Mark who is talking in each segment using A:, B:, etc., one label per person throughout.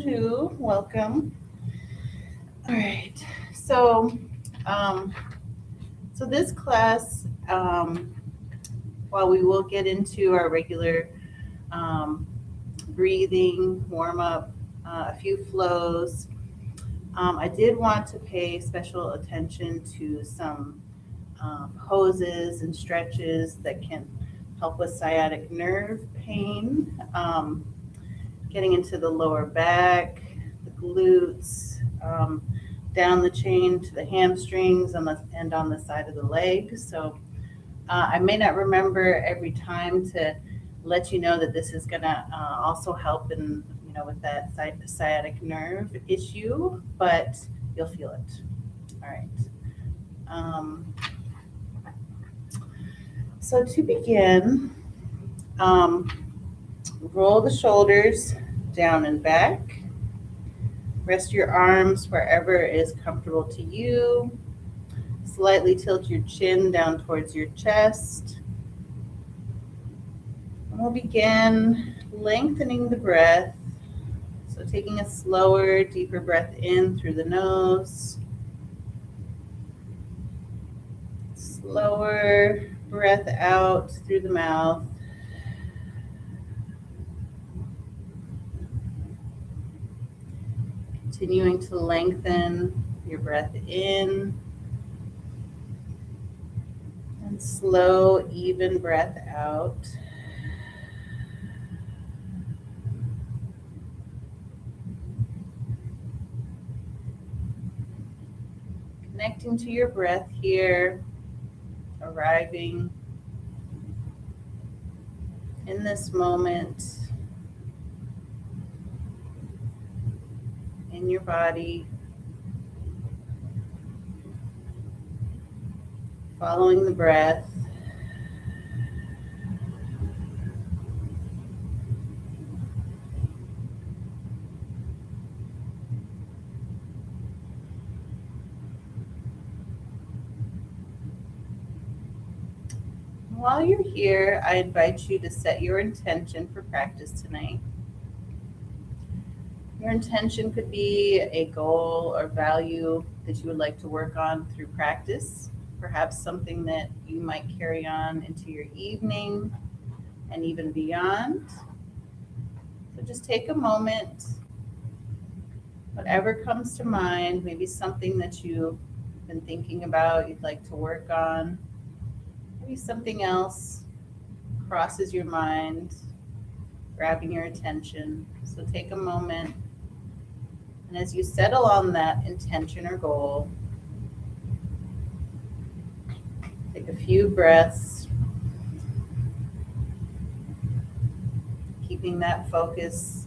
A: bonjour, welcome. All right, so um, so this class, while we will get into our regular um, breathing warm up, a few flows, I did want to pay special attention to some poses and stretches that can help with sciatic nerve pain. Getting into the lower back, the glutes, down the chain to the hamstrings and on the side of the leg. So I may not remember every time to let you know that this is going to also help in, with that sciatic nerve issue, but you'll feel it. All right. Um, so to begin, um, roll the shoulders down and back. Rest your arms wherever is comfortable to you. Slightly tilt your chin down towards your chest. And we'll begin lengthening the breath. So taking a slower, deeper breath in through the nose. Slower breath out through the mouth. Continuing to lengthen your breath in. And slow, even breath out. Connecting to your breath here, arriving in this moment, in your body, following the breath. While you're here, I invite you to set your intention for practice tonight. Your intention could be a goal or value that you would like to work on through practice, perhaps something that you might carry on into your evening and even beyond. So just take a moment, whatever comes to mind, maybe something that you've been thinking about, you'd like to work on, maybe something else crosses your mind, grabbing your attention. So take a moment, and as you settle on that intention or goal, take a few breaths, keeping that focus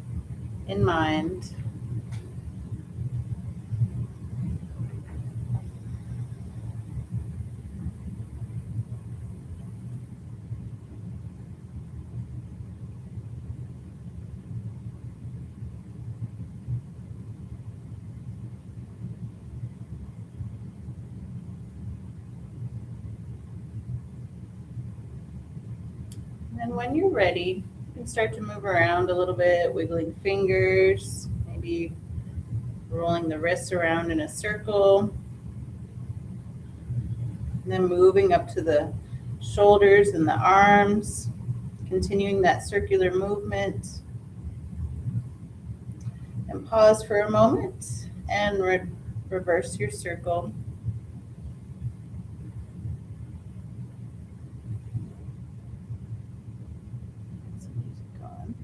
A: in mind. And then when you're ready, you can start to move around a little bit, wiggling fingers, maybe rolling the wrists around in a circle. And then moving up to the shoulders and the arms, continuing that circular movement. And pause for a moment and reverse your circle. Some music on.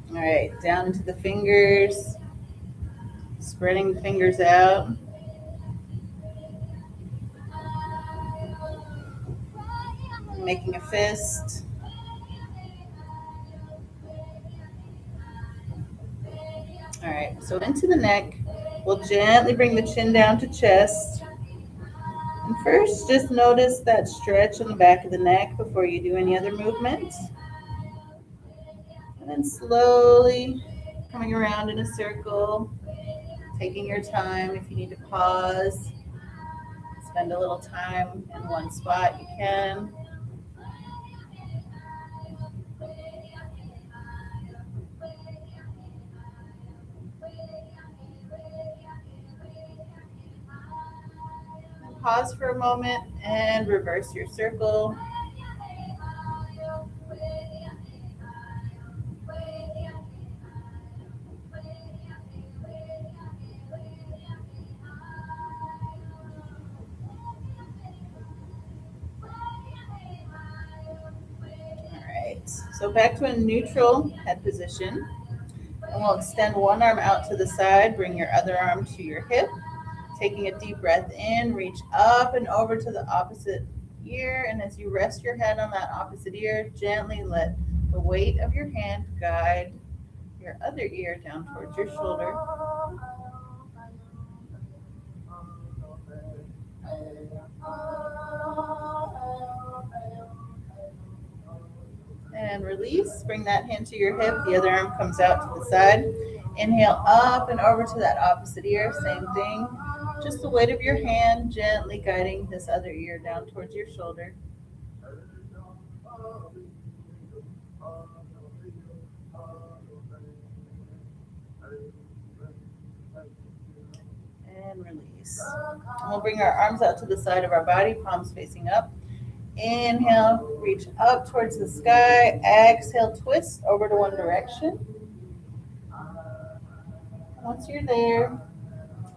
A: All right, down into the fingers, spreading the fingers out. Making a fist. All right, so into the neck. We'll gently bring the chin down to chest. And first, just notice that stretch on the back of the neck before you do any other movement. And then slowly coming around in a circle, taking your time. If you need to pause, spend a little time in one spot, you can. pause for a moment and reverse your circle. Alright, so back to a neutral head position. And we'll extend one arm out to the side, bring your other arm to your hip. Taking a deep breath in, reach up and over to the opposite ear. And as you rest your head on that opposite ear, gently let the weight of your hand guide your other ear down towards your shoulder. And release. Bring that hand to your hip. The other arm comes out to the side. Inhale up and over to that opposite ear. Same thing. Just the weight of your hand gently guiding this other ear down towards your shoulder. And release. And we'll bring our arms out to the side of our body, palms facing up. Inhale, reach up towards the sky. Exhale, twist over to one direction. Once you're there,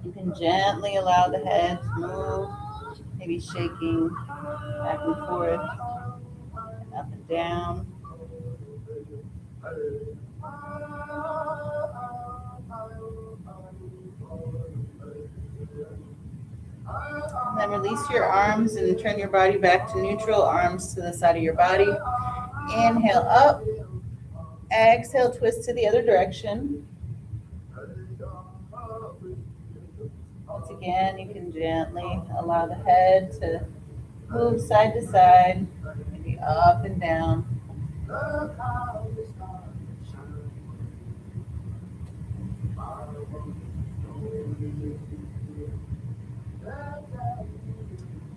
A: you can gently allow the head to move, maybe shaking back and forth, and up and down. And then release your arms and turn your body back to neutral, arms to the side of your body. Inhale up. Exhale, twist to the other direction. Once again, you can gently allow the head to move side to side, maybe up and down.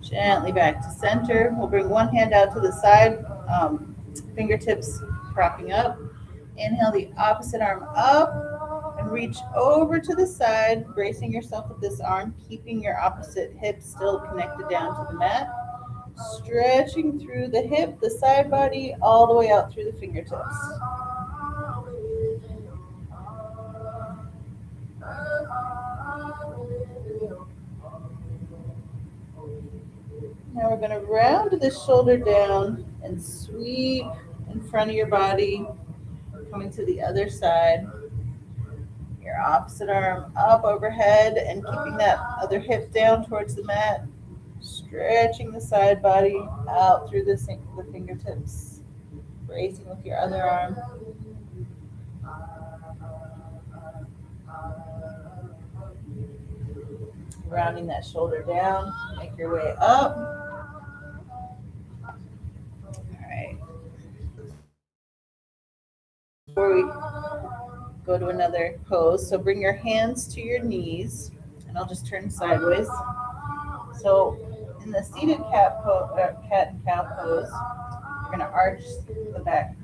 A: Gently back to center. We'll bring one hand out to the side, fingertips propping up. Inhale the opposite arm up and reach over to the side, bracing yourself with this arm, keeping your opposite hip still connected down to the mat. Stretching through the hip, the side body, all the way out through the fingertips. Now we're going to round the shoulder down and sweep in front of your body, coming to the other side. Your opposite arm up overhead and keeping that other hip down towards the mat. Stretching the side body out through the fingertips. Bracing with your other arm. Rounding that shoulder down. Make your way up. All right. Before we go to another pose, so bring your hands to your knees, and I'll just turn sideways. So in the seated cat and cow pose, you're going to arch the back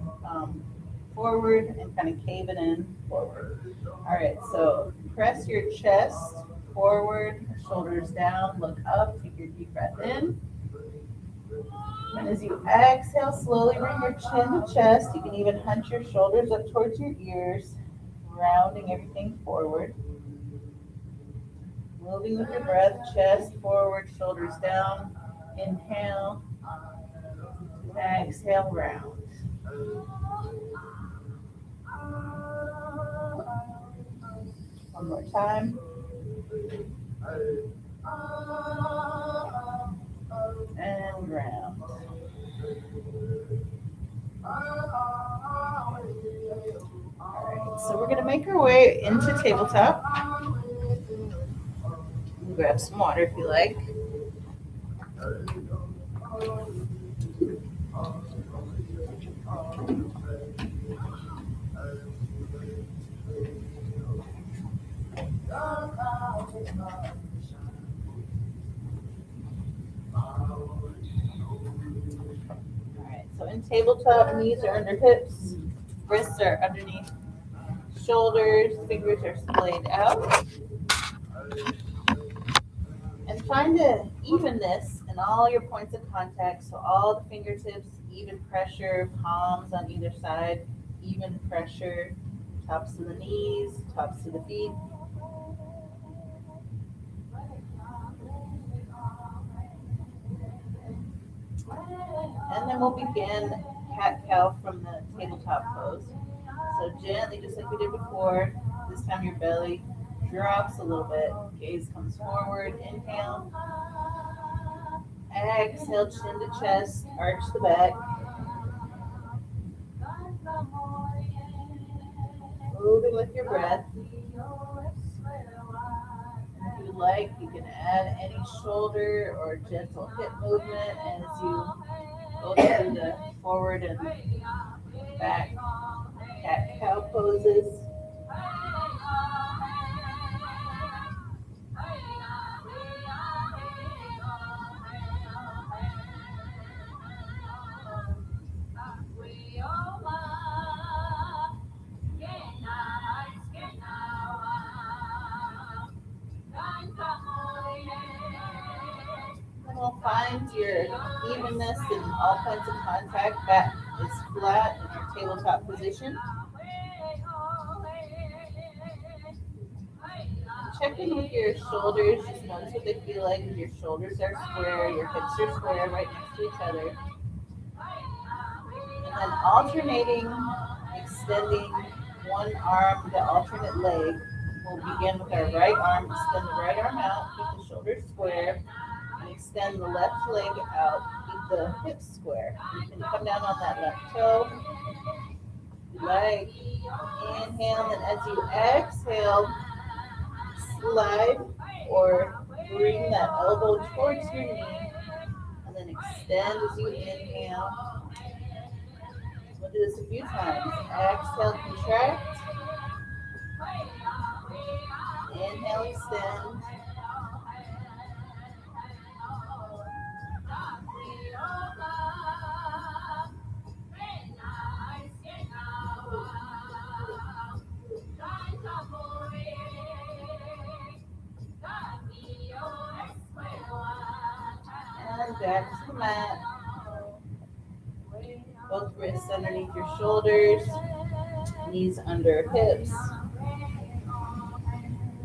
A: forward and kind of cave it in forward. All right, so press your chest forward, shoulders down, look up, take your deep breath in. And as you exhale, slowly bring your chin to chest. You can even hunch your shoulders up towards your ears, rounding everything forward. Moving with your breath, chest forward, shoulders down. Inhale. Exhale, round. One more time. And round. All right, so we're going to make our way into tabletop. Grab some water if you like. Alright, so in tabletop, knees are under hips, wrists are underneath shoulders, fingers are splayed out. And find an evenness in all your points of contact. So all the fingertips, even pressure, palms on either side, even pressure, tops of the knees, tops of the feet. And then we'll begin cat-cow from the tabletop pose. So gently, just like we did before, this time your belly drops a little bit, gaze comes forward, inhale. Exhale, chin to chest, arch the back. Moving with your breath. If you like, you can add any shoulder or gentle hip movement as you go through the forward and back cat-cow poses. And we'll find your evenness in all points of contact. Back is flat in your tabletop position. Check in with your shoulders. Just notice what they feel like. If your shoulders are square, your hips are square right next to each other. And then alternating, extending one arm, the alternate leg. We'll begin with our right arm. Extend the right arm out, keep the shoulders square, and extend the left leg out, keep the hips square. You can come down on that left toe. Like, inhale, and as you exhale, slide or bring that elbow towards your knee, and then extend as you inhale. We'll do this a few times. Exhale, contract. Inhale, extend. And back to the mat. Both wrists underneath your shoulders, knees under hips.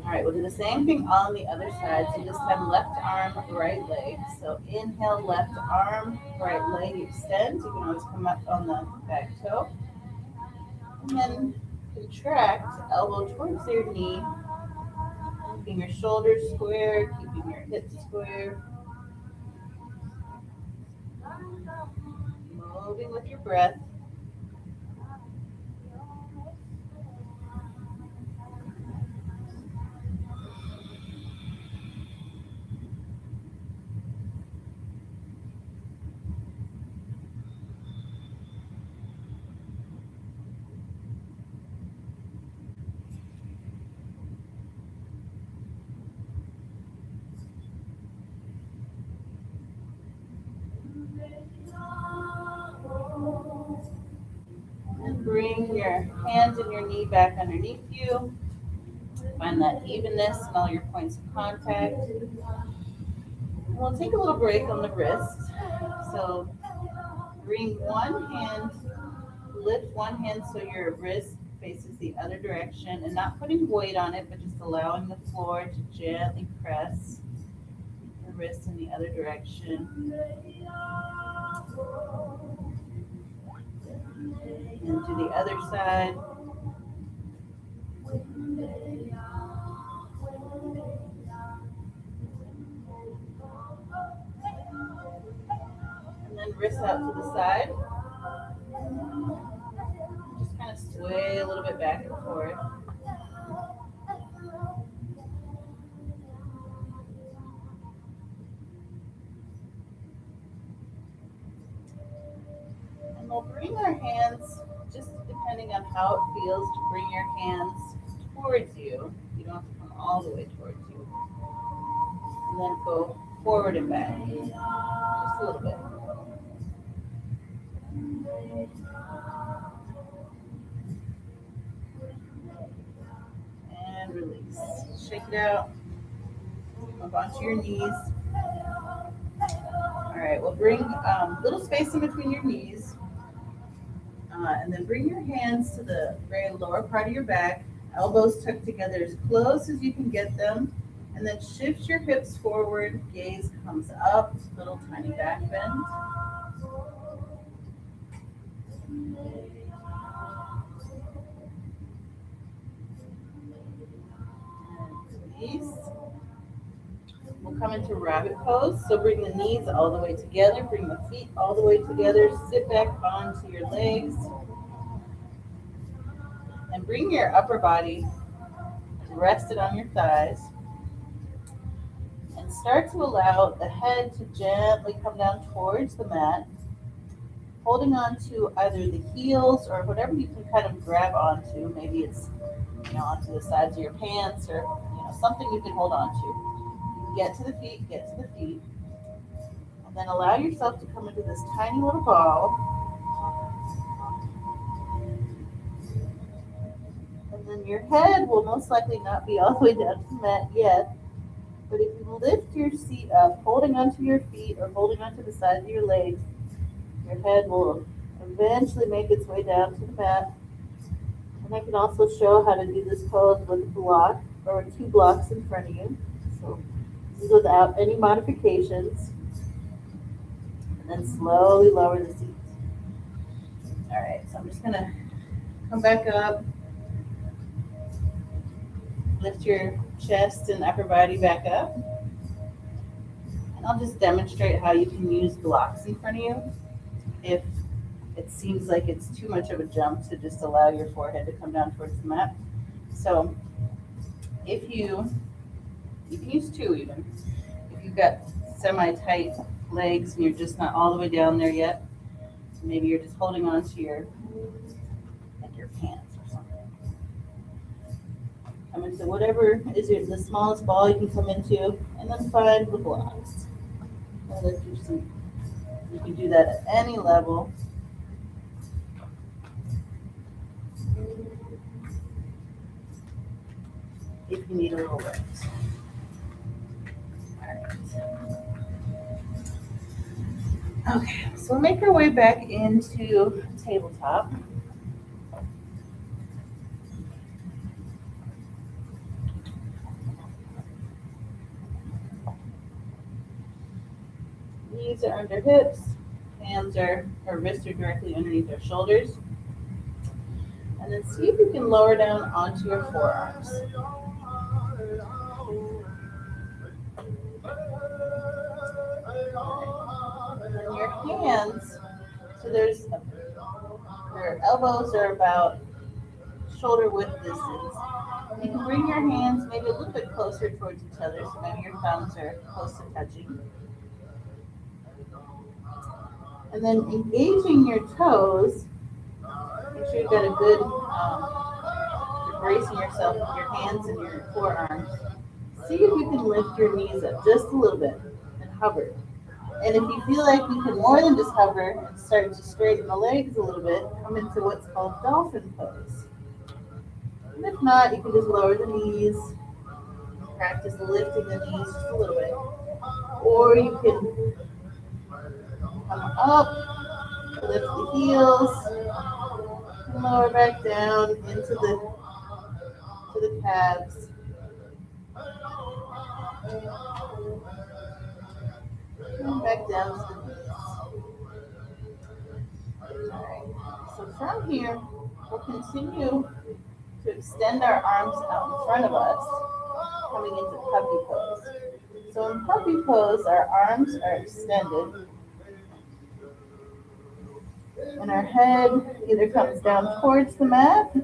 A: All right, we'll do the same thing on the other side. So this time, left arm, right leg. So inhale, left arm, right leg, extend. You can always come up on the back toe. And then contract, elbow towards your knee, keeping your shoulders square, keeping your hips square. Moving with your breath. And bring your hands and your knee back underneath you. Find that evenness in all your points of contact. And we'll take a little break on the wrist. So bring one hand, lift one hand so your wrist faces the other direction and not putting weight on it, but just allowing the floor to gently press the wrist in the other direction. And to the other side. And then wrists out to the side. Just kind of sway a little bit back and forth. And we'll bring our hands, just depending on how it feels, to bring your hands towards you. You don't have to come all the way towards you. And then go forward and back. Just a little bit. And release. Shake it out. Move onto your knees. All right, well, bring little space in between your knees. And then bring your hands to the very lower part of your back, elbows tucked together as close as you can get them. And then shift your hips forward, gaze comes up, little tiny back bend. Release. We'll come into rabbit pose. So bring the knees all the way together, bring the feet all the way together, sit back onto your legs. And bring your upper body rested on your thighs. And start to allow the head to gently come down towards the mat, holding on to either the heels or whatever you can kind of grab onto. Maybe it's, onto the sides of your pants or, something you can hold on to. Get to the feet, get to the feet. And then allow yourself to come into this tiny little ball. And then your head will most likely not be all the way down to the mat yet. But if you lift your seat up, holding onto your feet or holding onto the sides of your legs, your head will eventually make its way down to the mat. And I can also show how to do this pose with a block or 2 blocks in front of you. So this is without any modifications. And then slowly lower the seat. All right, so I'm just going to come back up. Lift your chest and upper body back up. And I'll just demonstrate how you can use blocks in front of you if it seems like it's too much of a jump to just allow your forehead to come down towards the mat. So if you can use 2 even. If you've got semi-tight legs and you're just not all the way down there yet, maybe you're just holding on to your pants or something. Come into whatever is the smallest ball you can come into, and then find the blocks. And lift your seat. You can do that at any level. If you need a little lift. All right. Okay, so we'll make our way back into tabletop. Knees are under hips, hands or wrists are directly underneath our shoulders. And then see if you can lower down onto your forearms. And then your hands, so your elbows are about shoulder width distance. You can bring your hands maybe a little bit closer towards each other, so maybe your thumbs are close to touching. And then engaging your toes, make sure you've got a good, you're bracing yourself with your hands and your forearms. See if you can lift your knees up just a little bit and hover. And if you feel like you can more than just hover and start to straighten the legs a little bit, come into what's called dolphin pose. And if not, you can just lower the knees, practice lifting the knees just a little bit. Or you can come up, lift the heels, and lower back down into the calves. And back down to the knees. Alright, so from here, we'll continue to extend our arms out in front of us, coming into puppy pose. So in puppy pose, our arms are extended, and our head either comes down towards the mat,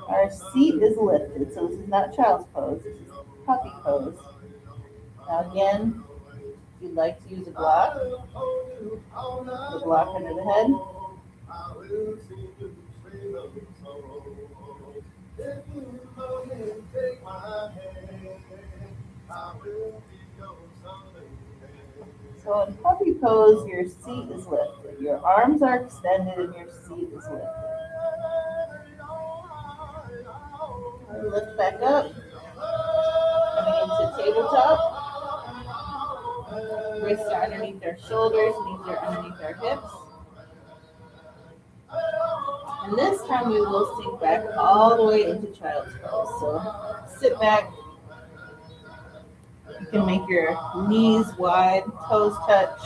A: our seat is lifted. So this is not child's pose, this is puppy pose. Now again, if you'd like to use a block, the block under the head. So in puppy pose, your seat is lifted. Your arms are extended and your seat is lifted. And lift back up. Coming into tabletop. Wrists are underneath our shoulders, knees are underneath our hips. And this time we will sink back all the way into child's pose. So sit back. You can make your knees wide, toes touch,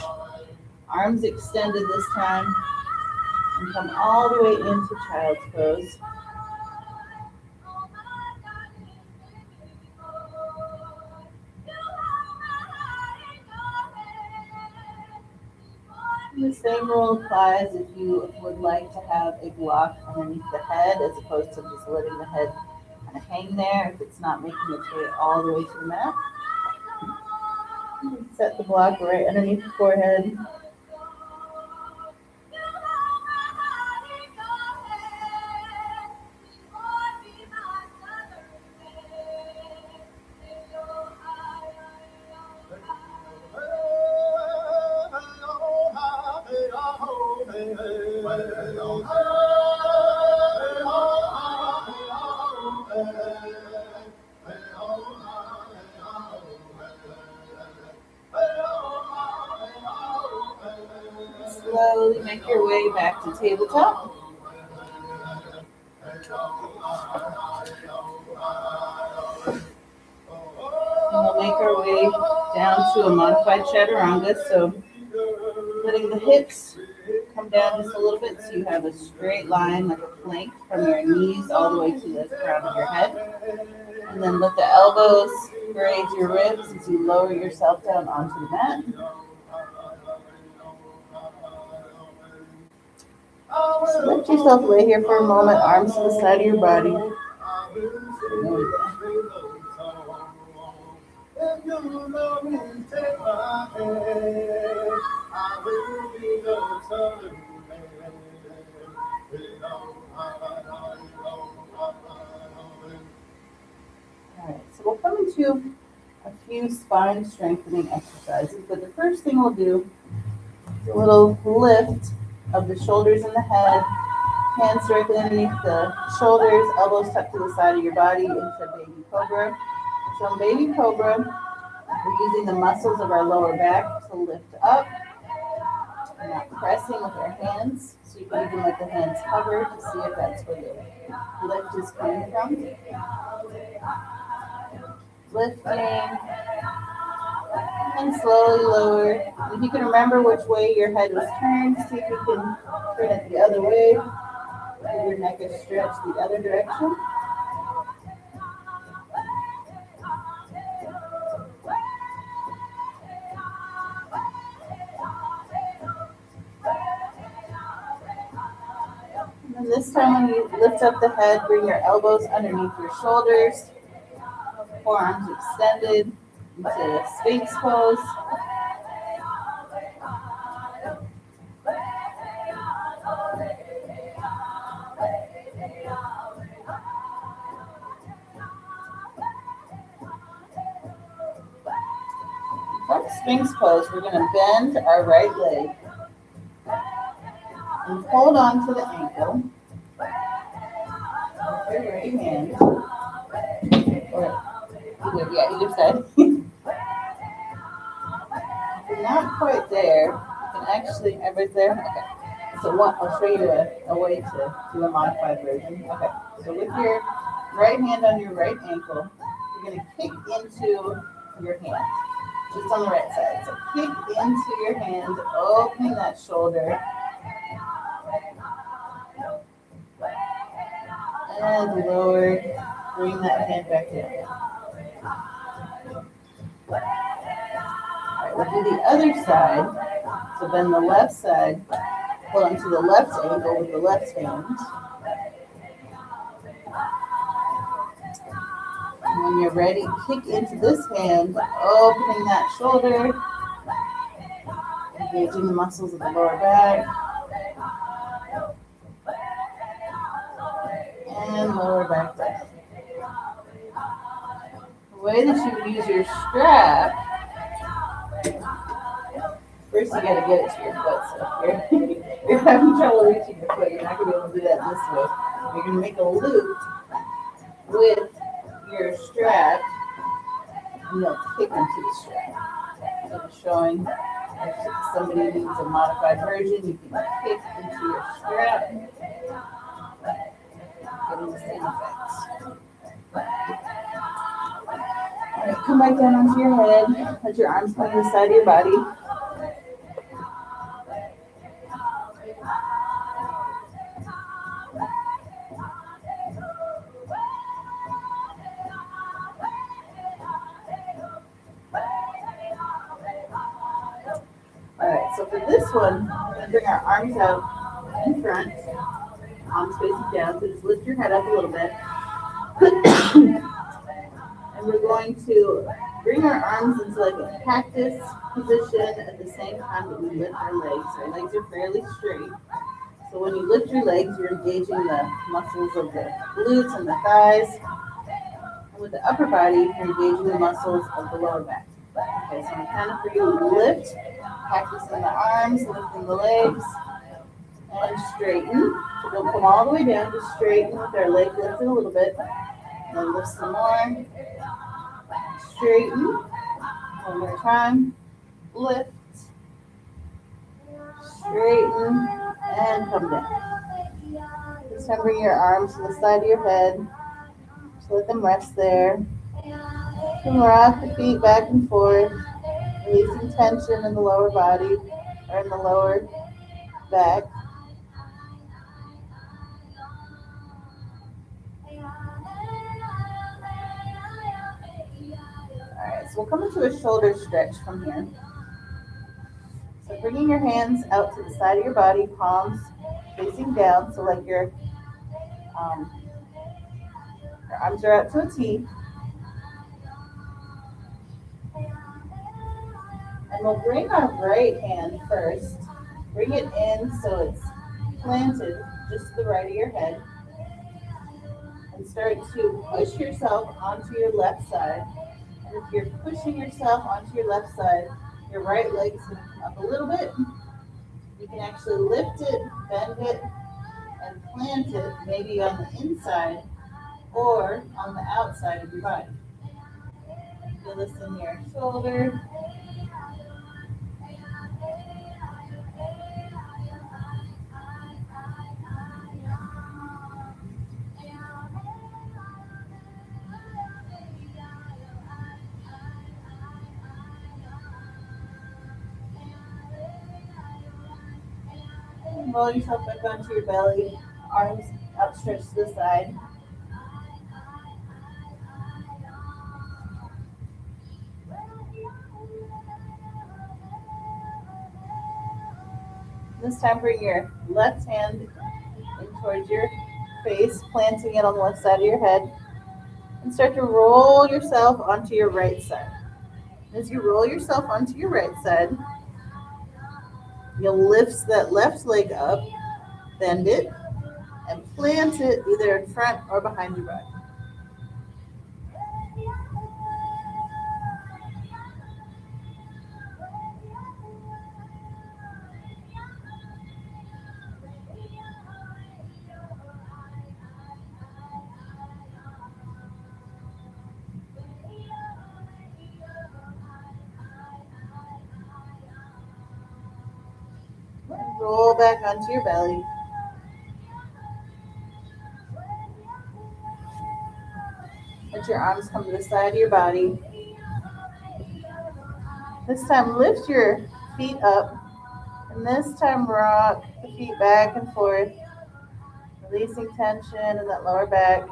A: arms extended this time, and come all the way into child's pose. The same rule applies if you would like to have a block underneath the head as opposed to just letting the head kind of hang there if it's not making its way all the way to the mat. Set the block right underneath the forehead. Slowly make your way back to tabletop. And we'll make our way down to a modified chaturanga. So letting the hips come down just a little bit so you have a straight line like a plank from your knees all the way to the crown of your head. And then let the elbows graze your ribs as you lower yourself down onto the mat. So let yourself lay here for a moment, arms to the side of your body. Alright, so we'll come into a few spine strengthening exercises, but the first thing we'll do is a little lift of the shoulders and the head, hands directly underneath the shoulders, elbows tucked to the side of your body into baby cobra. So in baby cobra, we're using the muscles of our lower back to lift up. We're not pressing with our hands, so you can even let the hands hover to see if that's where the lift is coming from. Lifting and slowly lower. If you can remember which way your head was turned, see if you can turn it the other way. If your neck is stretched the other direction. And this time when you lift up the head, bring your elbows underneath your shoulders, forearms extended into Sphinx pose. From Sphinx pose, we're going to bend our right leg and hold on to the ankle with your right hand. Or either side. If you're not quite there, you can actually, everybody's there? Okay. So I'll show you a way to do a modified version. Okay. So with your right hand on your right ankle, you're going to kick into your hand. Just on the right side. So kick into your hand, opening that shoulder. And lower, bring that hand back in. Alright, we'll do the other side. So bend the left side, hold on to the left ankle with the left hand. And when you're ready, kick into this hand, opening that shoulder, engaging the muscles of the lower back, and lower back down. The way that you would use your strap, first you got to get it to your foot. So if you're having trouble reaching your foot, you're not going to be able to do that this way. You're going to make a loop with your strap and you'll kick into the strap. So just showing if somebody needs a modified version, you can kick into your strap, getting the same effect. All right, come back down onto your head. Let your arms come to the side of your body. All right, so for this one, we're going to bring our arms out in front, arms facing down. So just lift your head up a little bit. And we're going to bring our arms into like a cactus position at the same time that we lift our legs. Our legs are fairly straight. So when you lift your legs, you're engaging the muscles of the glutes and the thighs. And with the upper body, you're engaging the muscles of the lower back. Okay, so on the count of three, we lift, cactus in the arms, lifting the legs, and straighten. So don't come all the way down, just straighten with our leg lifted a little bit. And then lift some more. Straighten. One more time. Lift. Straighten. And come down. This time bring your arms to the side of your head. Just let them rest there. You can rock the feet back and forth, releasing tension in the lower body or in the lower back. Alright, so we'll come into a shoulder stretch from here. So bringing your hands out to the side of your body, palms facing down, so like your arms are out to a T. And we'll bring our right hand first. Bring it in so it's planted just to the right of your head. And start to push yourself onto your left side. And if you're pushing yourself onto your left side, your right leg's going to come up a little bit. You can actually lift it, bend it, and plant it maybe on the inside or on the outside of your body. Feel this in your shoulder. Roll yourself back onto your belly, arms outstretched to the side. This time bring your left hand in towards your face, planting it on the left side of your head, and start to roll yourself onto your right side. As you roll yourself onto your right side, you'll lift that left leg up, bend it, and plant it either in front or behind your body. Roll back onto your belly. Let your arms come to the side of your body. This time lift your feet up, and this time rock the feet back and forth, releasing tension in that lower back.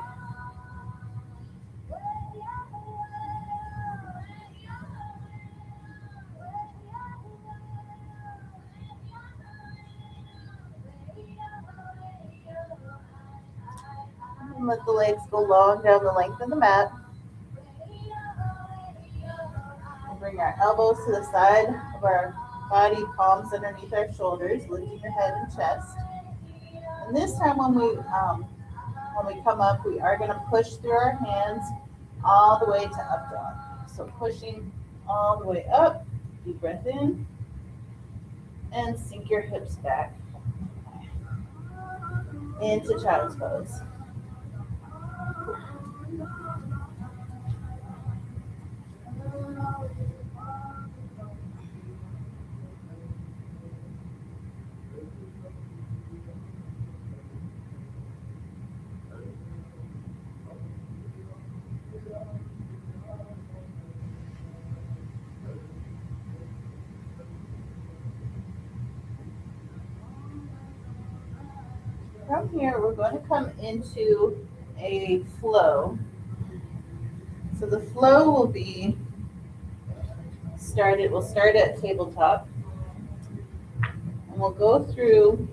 A: And let the legs go long down the length of the mat. And bring our elbows to the side of our body, palms underneath our shoulders, lifting your head and chest. And this time when we come up, we are going to push through our hands all the way to up dog. So pushing all the way up, deep breath in, and sink your hips back into child's pose. from here, we're going to come into a flow. So the flow will be we'll start at tabletop, and we'll go through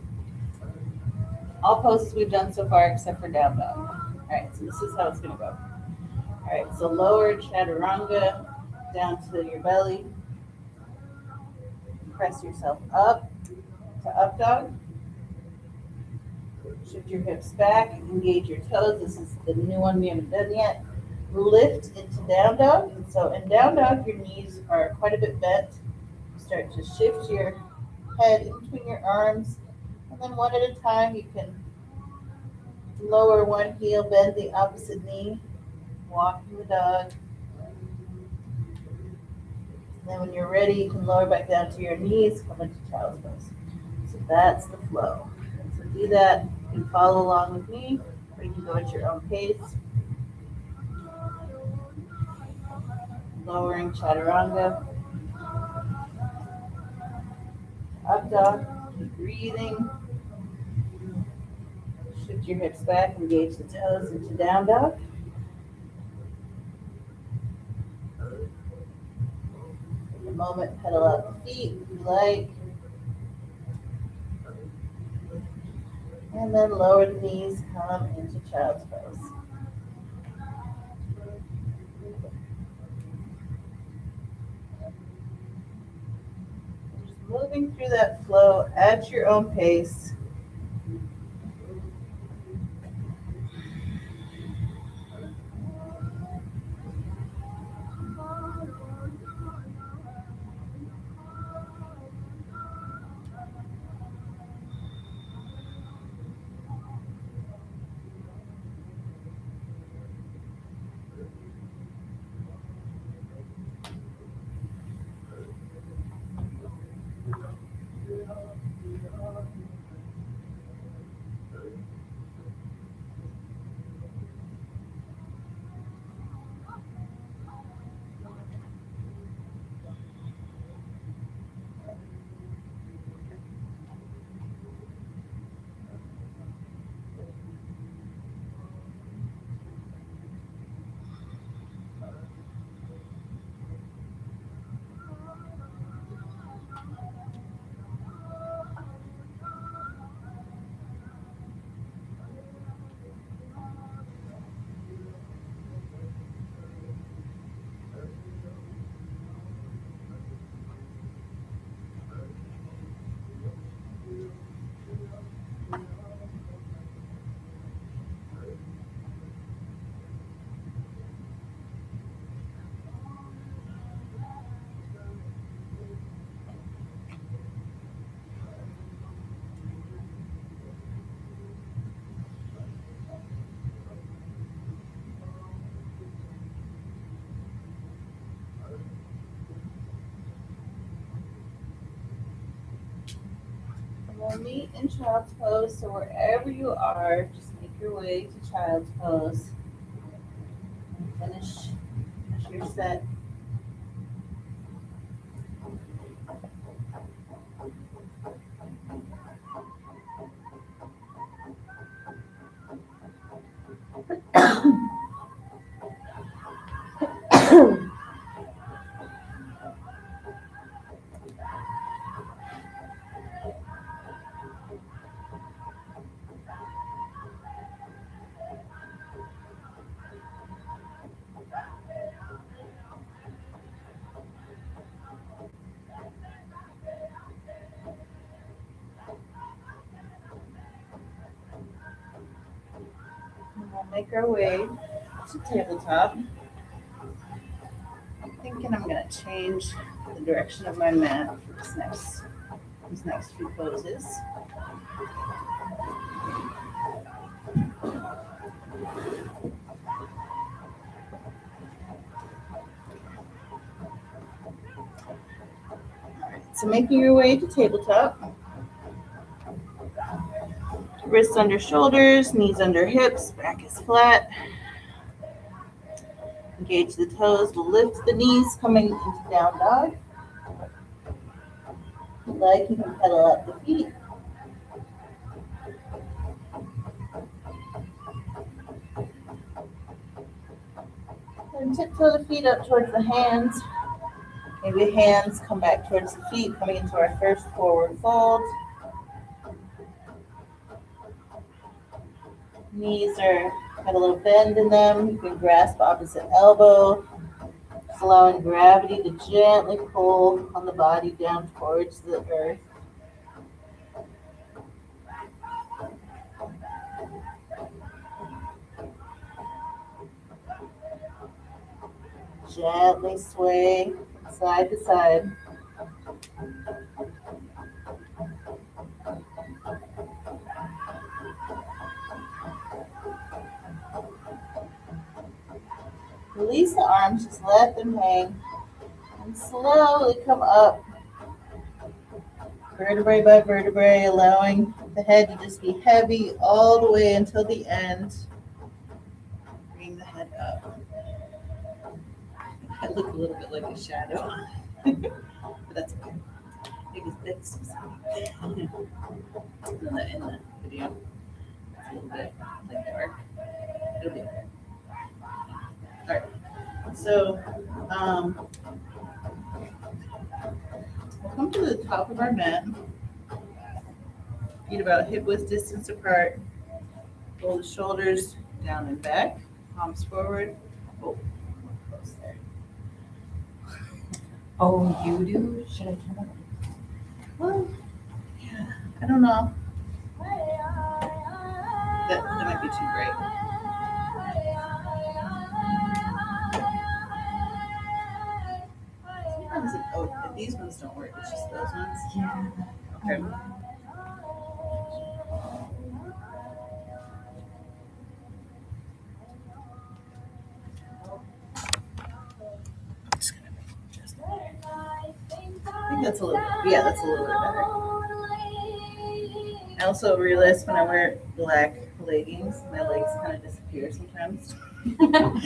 A: all poses we've done so far except for down dog. All right, so this is how it's going to go. All right, so lower chaturanga down to your belly. Press yourself up to up dog. Shift your hips back, engage your toes. This is the new one we haven't done yet. Lift into down dog. And so in down dog, your knees are quite a bit bent. Start to shift your head in between your arms. And then one at a time, you can lower one heel, bend the opposite knee, walking the dog. And then when you're ready, you can lower back down to your knees, come into child's pose. So that's the flow. So do that. You can follow along with me, or you can go at your own pace. Lowering chaturanga. Up dog. Keep breathing. Shift your hips back, engage the toes into down dog. Take a moment, pedal out the feet if you like. And then lower the knees, come into child's pose. Just moving through that flow at your own pace. We'll meet in child's pose, so wherever you are, just make your way to child's pose. And finish your set. We'll make our way to tabletop. I'm thinking I'm going to change the direction of my mat for these next few poses. So making your way to tabletop. Wrists under shoulders, knees under hips, back is flat. Engage the toes, lift the knees coming into down dog. If you like, you can pedal out the feet. And tiptoe the feet up towards the hands. Maybe hands come back towards the feet, coming into our first forward fold. Knees are got a little bend in them. You can grasp opposite elbow, just allowing gravity to gently pull on the body down towards the earth. Gently sway side to side. Release the arms, just let them hang. And slowly come up, vertebrae by vertebrae, allowing the head to just be heavy all the way until the end. Bring the head up. I look a little bit like a shadow, but that's okay. Because that's in the video. It's a little bit like dark. It'll be okay. All right. So, we'll come to the top of our mat. Feet about hip width distance apart. Roll the shoulders down and back. Palms forward. Oh, close there.
B: Oh, you do? Should I turn it?
A: Well, yeah, I don't know. That might be too bright. Sometimes these ones don't work. It's just those ones.
B: Yeah.
A: Okay. I think that's a little. Yeah, that's a little bit better. I also realize when I wear black leggings, my legs kind of disappear sometimes when I'm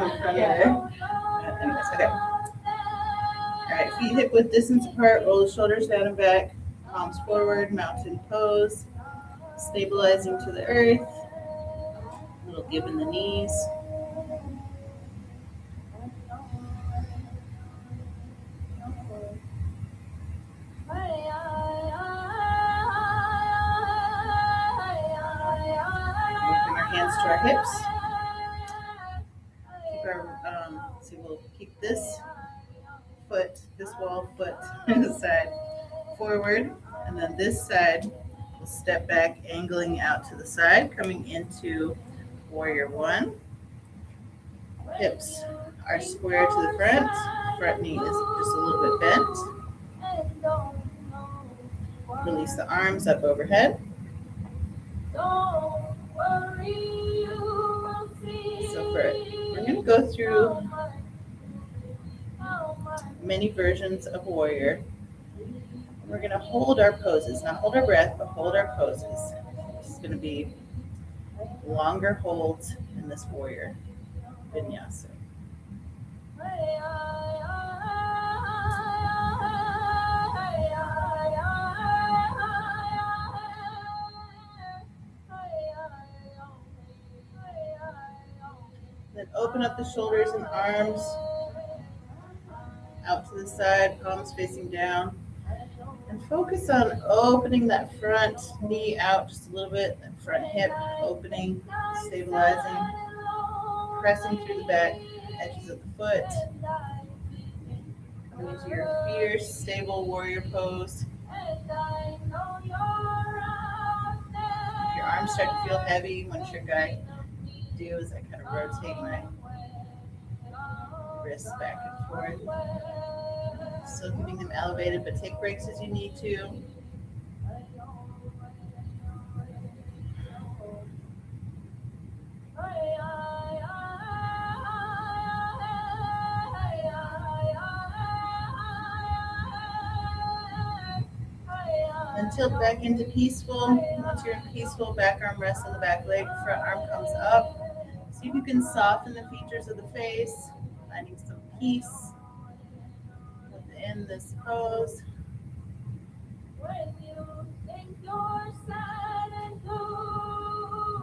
A: in front of there. Anyways, okay. All right, feet hip width distance apart. Roll the shoulders down and back. Palms forward. Mountain pose. Stabilizing to the earth. A little give in the knees. Moving our hands to our hips. Keep our, so we'll keep this foot, this wall foot side forward, and then this side will step back, angling out to the side, coming into warrior one. Hips are square to the front. Front knee is just a little bit bent. Release the arms up overhead. So we're going to go through many versions of warrior. We're going to hold our poses, not hold our breath, but hold our poses. It's going to be longer holds in this warrior vinyasa. Then open up the shoulders and arms out to the side, palms facing down. And focus on opening that front knee out just a little bit, that front hip opening, stabilizing, pressing through the back edges of the foot. Coming into your fierce, stable warrior pose. Your arms start to feel heavy. What your guide do is I kind of rotate my wrists back and forth. Still keeping them elevated, but take breaks as you need to. Then tilt back into peaceful. Once you're in peaceful, back arm rests on the back leg, front arm comes up. See if you can soften the features of the face, finding some peace within this pose. When you think you're sad and blue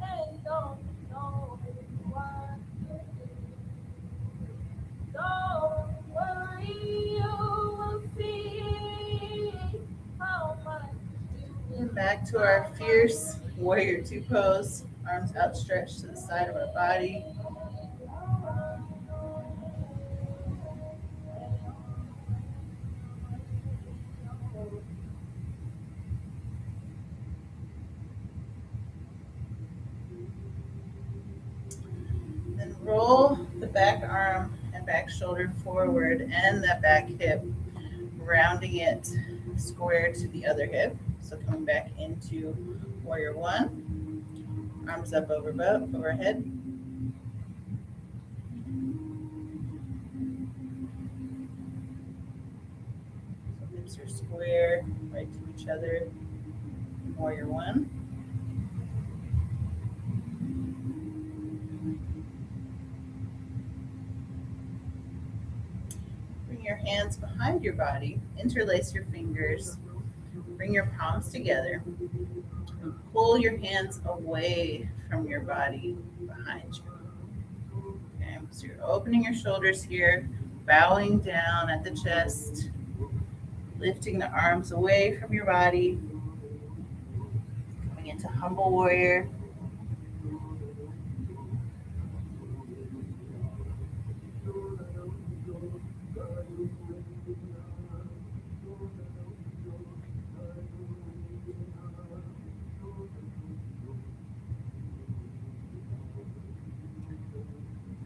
A: and don't know what to do. to our fierce warrior two pose, arms outstretched to the side of our body. Then roll the back arm and back shoulder forward and that back hip, rounding it square to the other hip. So coming back into warrior one, arms up overhead. So hips are square, right to each other. Warrior one. Bring your hands behind your body, interlace your fingers, bring your palms together, and pull your hands away from your body behind you. Okay, so you're opening your shoulders here, bowing down at the chest, lifting the arms away from your body, coming into humble warrior.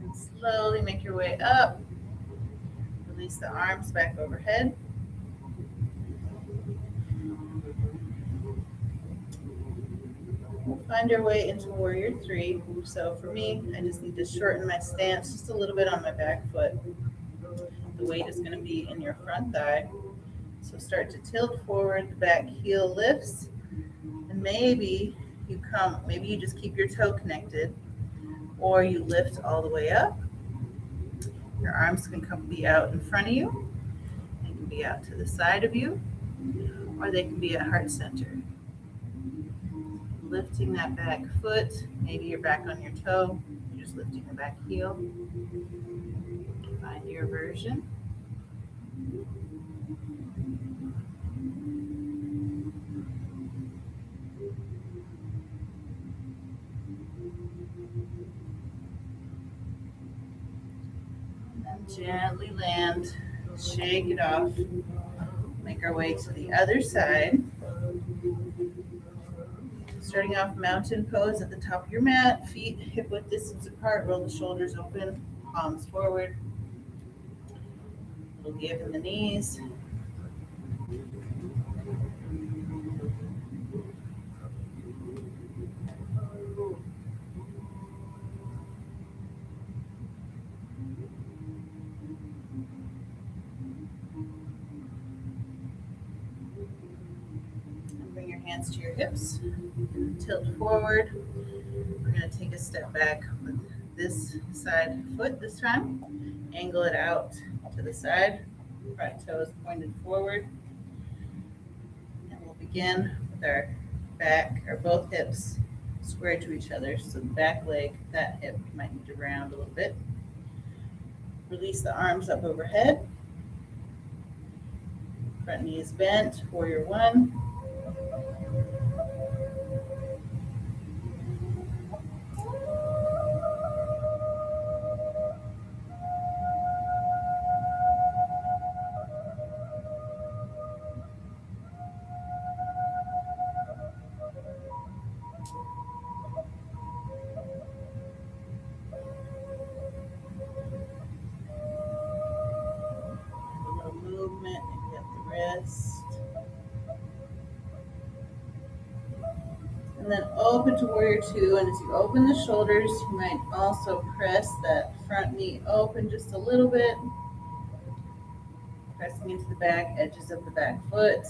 A: And slowly make your way up. Release the arms back overhead. We'll find our way into warrior three. So for me, I just need to shorten my stance just a little bit on my back foot. The weight is going to be in your front thigh. So start to tilt forward, the back heel lifts, and maybe you just keep your toe connected, or you lift all the way up. Your arms can be out in front of you, they can be out to the side of you, or they can be at heart center. Lifting that back foot, maybe you're back on your toe, you're just lifting the back heel. Find your version. And then gently land, shake it off, make our way to the other side. Starting off mountain pose at the top of your mat, feet hip width distance apart, roll the shoulders open, palms forward. A little give in the knees. And bring your hands to your hips, tilt forward. We're going to take a step back with this side foot this time. Angle it out to the side. Front toes pointed forward. And we'll begin with our back, or both hips square to each other. So the back leg, that hip might need to round a little bit. Release the arms up overhead. Front knee is bent, warrior one. Movement, maybe at the wrist. And then open to warrior two. And as you open the shoulders, you might also press that front knee open just a little bit. Pressing into the back edges of the back foot.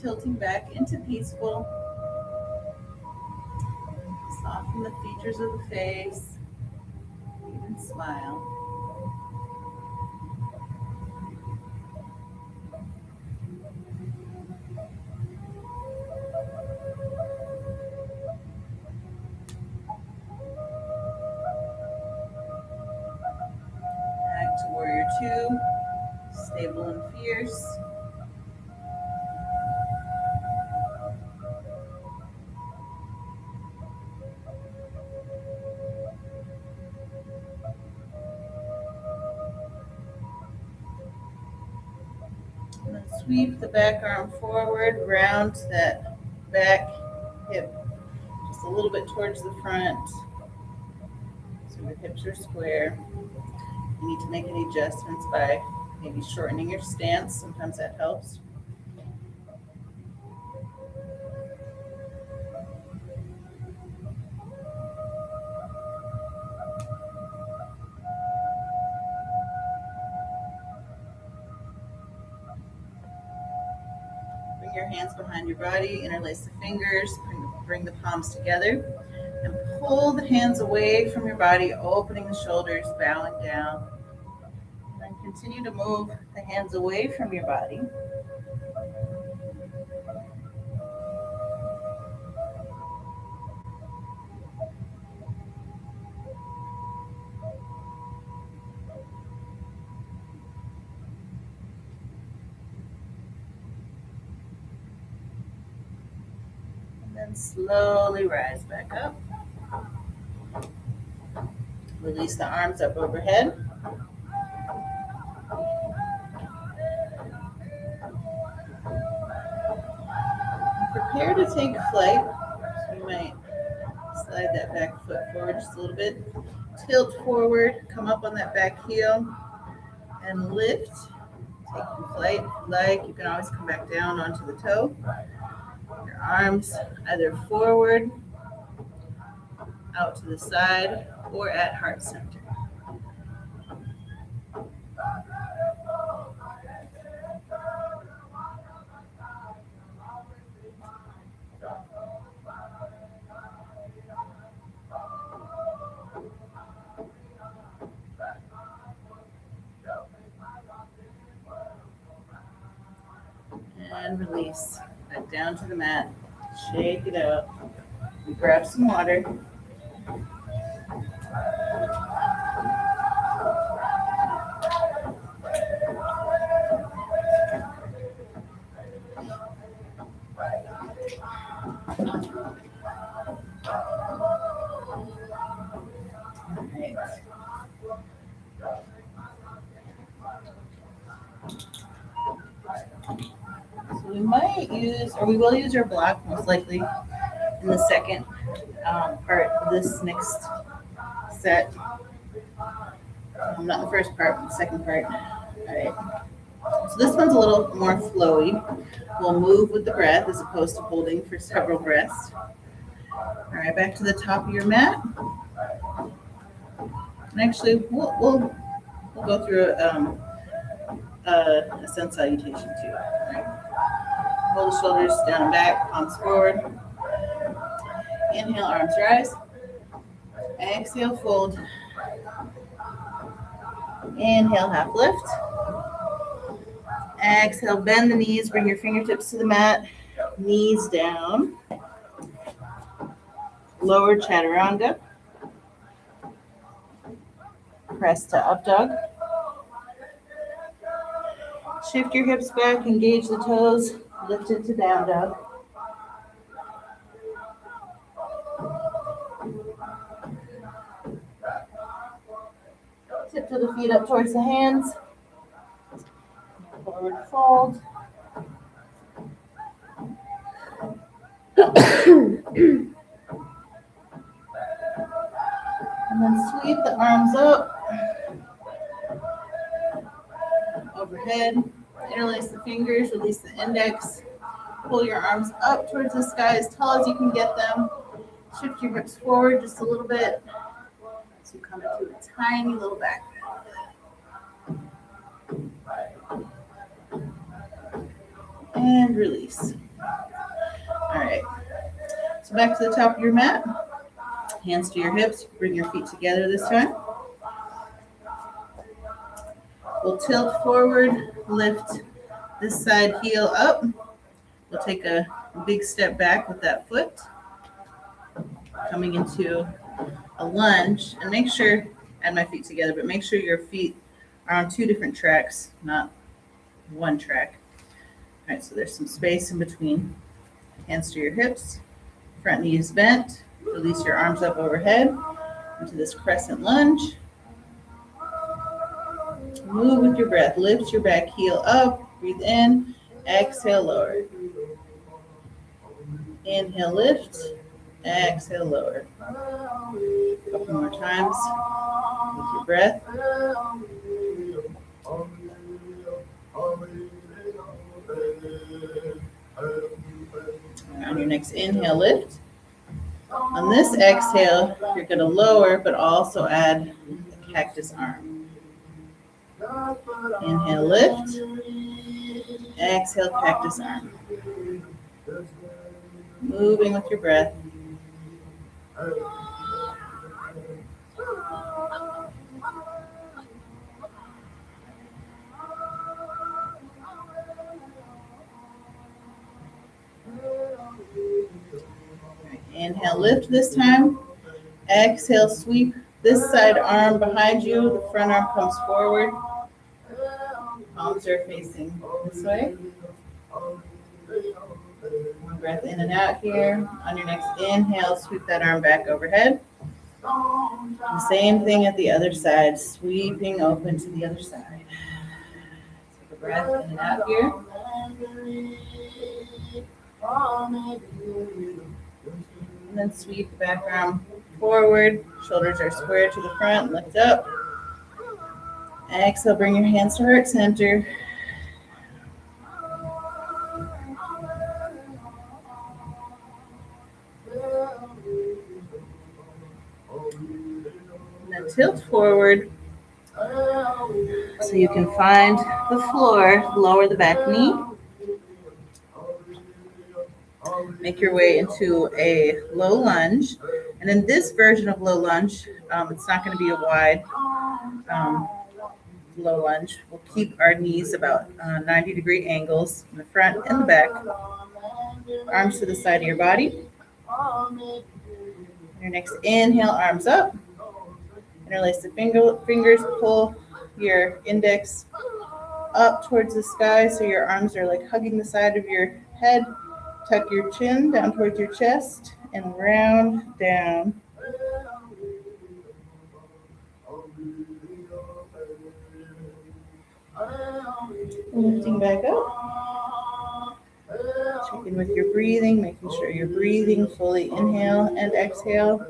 A: tilting back into peaceful. Soften the features of the face. Even smile. Back to warrior two. Stable and fierce. And then sweep the back arm forward, round that back hip just a little bit towards the front. So your hips are square. You need to make any adjustments by maybe shortening your stance. Sometimes that helps. Bring your hands behind your body, interlace the fingers, bring the palms together, and pull the hands away from your body, opening the shoulders, bowing down. And then continue to move the hands away from your body. And then slowly rise back up. Release the arms up overhead. Prepare to take flight. So you might slide that back foot forward just a little bit. Tilt forward, come up on that back heel, and lift. Taking flight. If you like, you can always come back down onto the toe. Your arms either forward, out to the side, or at heart center. And release. Back down to the mat. Shake it out. Grab some water. So we might use, or we will use our block most likely in the second part of this next set. Not the first part, but the second part. All right. So this one's a little more flowy. We'll move with the breath as opposed to holding for several breaths. All right, back to the top of your mat. And actually, we'll go through a sun salutation too. All right. Hold the shoulders down and back, palms forward. Inhale, arms rise. Exhale, fold. Inhale, half lift. Exhale, bend the knees, bring your fingertips to the mat, knees down. Lower chaturanga. Press to up dog. Shift your hips back, engage the toes, lift it to down dog. Tiptoe the feet up towards the hands. Forward fold. And then sweep the arms up. Overhead. Interlace the fingers, release the index. Pull your arms up towards the sky as tall as you can get them. Shift your hips forward just a little bit. So you come into a tiny little back bend. And release. All right. So back to the top of your mat. Hands to your hips. Bring your feet together this time. We'll tilt forward, lift this side heel up. We'll take a big step back with that foot, coming into a lunge. And make sure, add my feet together, but make sure your feet are on two different tracks, not one track. All right, so there's some space in between. Hands to your hips, front knee is bent. Release your arms up overhead into this crescent lunge. Move with your breath. Lift your back heel up. Breathe in. Exhale, lower. Inhale, lift. Exhale, lower. A couple more times with your breath. On your next inhale, lift. On this exhale, you're going to lower, but also add a cactus arm. Inhale, lift. Exhale, cactus arm. Moving with your breath. Inhale, lift this time. Exhale, sweep this side arm behind you. The front arm comes forward. Palms are facing this way. One breath in and out here. On your next inhale, sweep that arm back overhead. The same thing at the other side, sweeping open to the other side. Take a breath in and out here. And then sweep the back arm forward. Shoulders are square to the front. Lift up. Exhale, bring your hands to heart center. And then tilt forward so you can find the floor. Lower the back knee. Make your way into a low lunge. And in this version of low lunge, it's not going to be a wide low lunge. We'll keep our knees about 90-degree angles in the front and the back. Arms to the side of your body. Your next inhale, arms up. Interlace the fingers, pull your index up towards the sky so your arms are like hugging the side of your head. Tuck your chin down towards your chest and round down. Lifting back up. Check in with your breathing, making sure you're breathing fully. Inhale and exhale.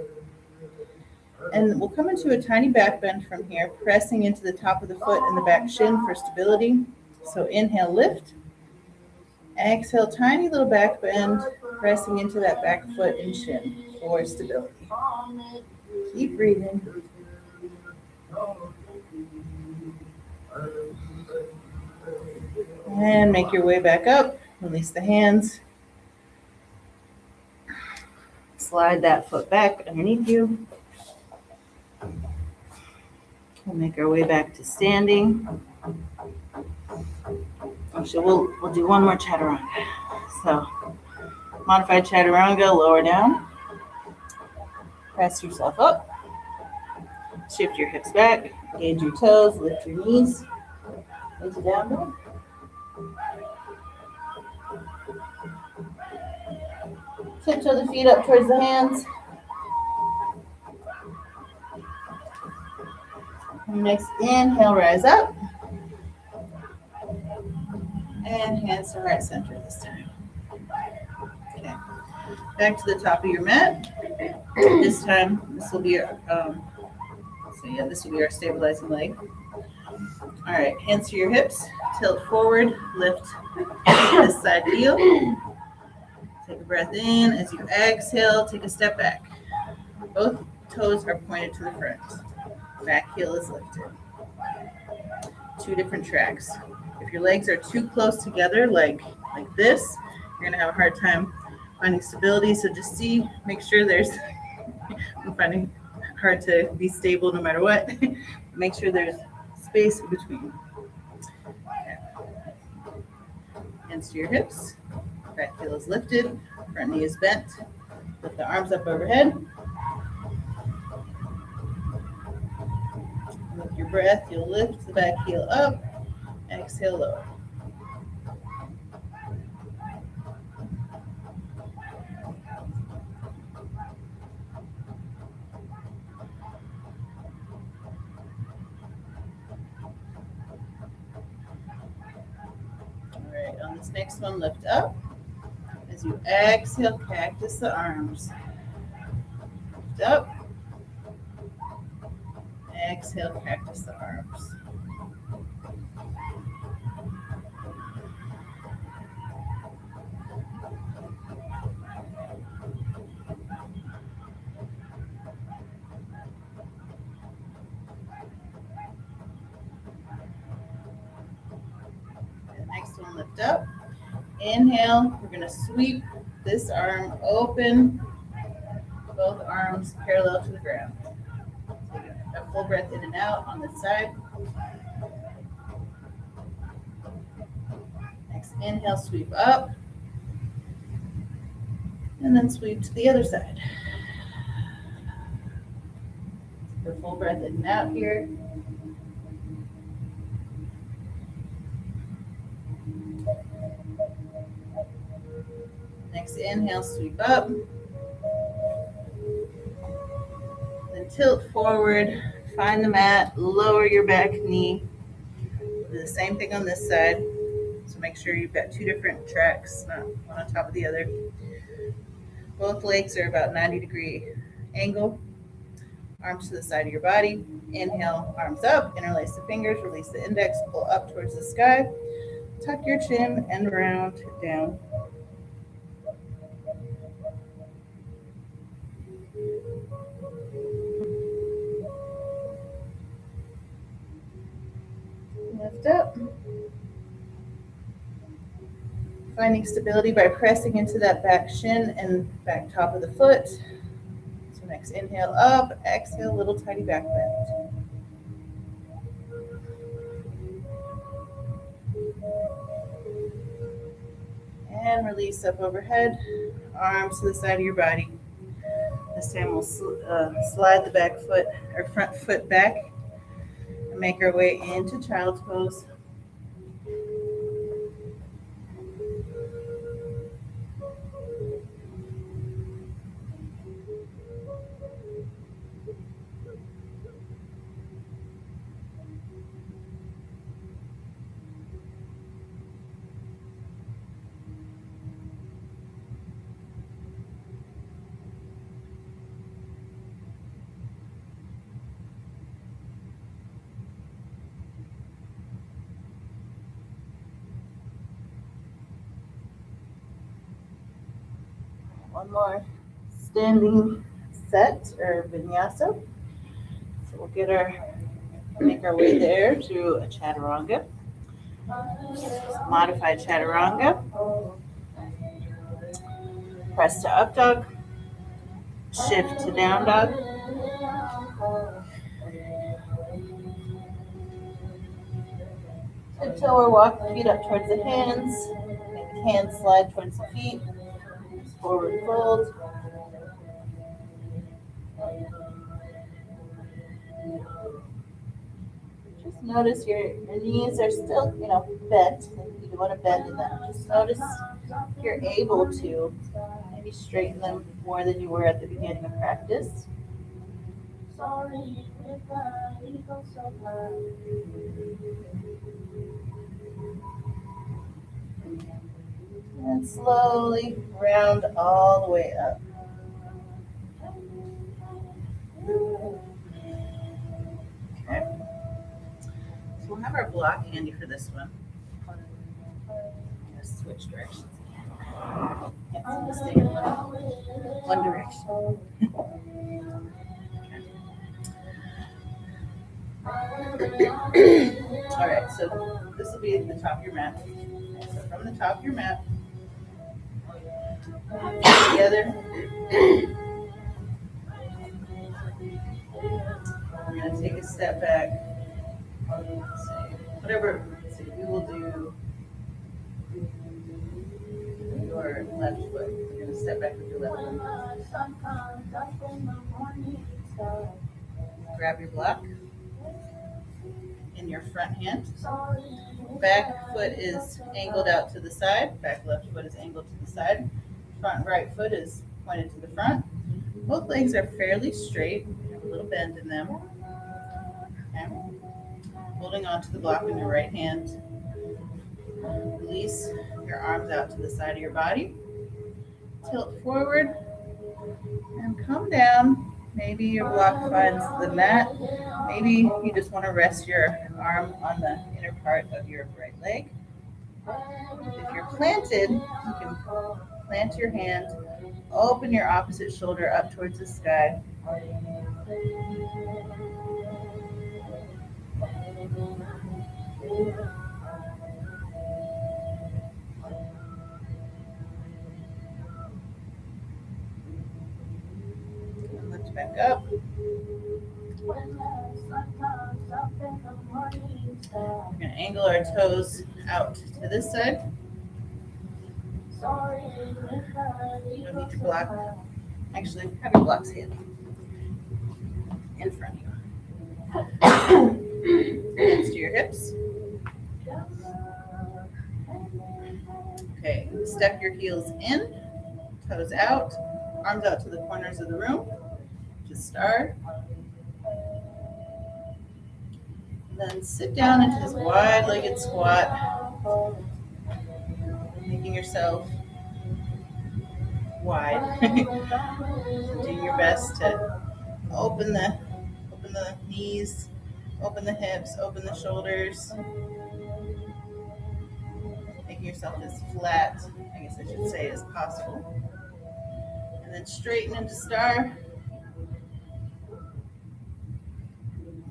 A: And we'll come into a tiny back bend from here, pressing into the top of the foot and the back shin for stability. So inhale, lift. Exhale, tiny little back bend, pressing into that back foot and shin for stability. Keep breathing. And make your way back up. Release the hands. Slide that foot back underneath you. We'll make our way back to standing. Actually, we'll do one more chaturanga. So, modified chaturanga, lower down. Press yourself up. Shift your hips back. Engage your toes. Lift your knees into down dog. Tiptoe the feet up towards the hands. Next inhale, rise up. And hands to heart center this time. Okay. Back to the top of your mat. This time, this will be our stabilizing leg. All right, hands to your hips. Tilt forward. Lift this side heel. Take a breath in. As you exhale, take a step back. Both toes are pointed to the front. Back heel is lifted. Two different tracks. If your legs are too close together, like this, you're gonna have a hard time finding stability. So just make sure there's, I'm finding it hard to be stable no matter what. Make sure there's space in between. Hands to your hips, back heel is lifted, front knee is bent. Lift the arms up overhead. With your breath, you'll lift the back heel up, exhale lower. All right, on this next one, lift up. As you exhale, cactus the arms. Lift up. Exhale, cactus the arms. The next one, lift up. Inhale, we're going to sweep this arm open, both arms parallel to the ground. Take a full breath in and out on this side. Next, inhale, sweep up, and then sweep to the other side. Take a full breath in and out here. Next, inhale, sweep up. Then tilt forward, find the mat, lower your back knee. Do the same thing on this side. So make sure you've got two different tracks, not one on top of the other. Both legs are about 90-degree angle. Arms to the side of your body. Inhale, arms up, interlace the fingers, release the index, pull up towards the sky. Tuck your chin and round down. Lift up. Finding stability by pressing into that back shin and back top of the foot. So next, inhale up, exhale, little tiny back bend. And release up overhead, arms to the side of your body. This time we'll slide the back foot or front foot back and make our way into child's pose. One more standing set or vinyasa. So we'll make our way there to a chaturanga. Modified chaturanga. Press to up dog. Shift to down dog. Tiptoe or walk the feet up towards the hands. Make the hands slide towards the feet. Forward fold. Just notice your knees are still, bent. You don't want to bend in them. Just notice if you're able to maybe straighten them more than you were at the beginning of practice. And slowly round all the way up. Okay. So we'll have our block handy for this one. Let's switch directions again. Yep, so we'll stay in one direction. All right, so this will be the top of your mat. So from the top of your mat, Together. I'm going to take a step back. Whatever. So we will do your left foot. You're going to step back with your left foot. Grab your block in your front hand. Back foot is angled out to the side. Back left foot is angled to the side. Front right foot is pointed to the front. Both legs are fairly straight. Have a little bend in them. Okay. Holding onto the block in your right hand. Release your arms out to the side of your body. Tilt forward and come down. Maybe your block finds the mat. Maybe you just want to rest your arm on the inner part of your right leg. If you're planted, you can plant your hand, open your opposite shoulder up towards the sky. And lift back up. We're going to angle our toes out to this side. You don't need to block. Actually, have your blocks hidden in front of you. Hands to your hips. Okay, step your heels in, toes out, arms out to the corners of the room. Just start. Then sit down into this wide-legged squat, making yourself wide. Do your best to open the knees, open the hips, open the shoulders, making yourself as flat, I guess I should say, as possible. And then straighten into star.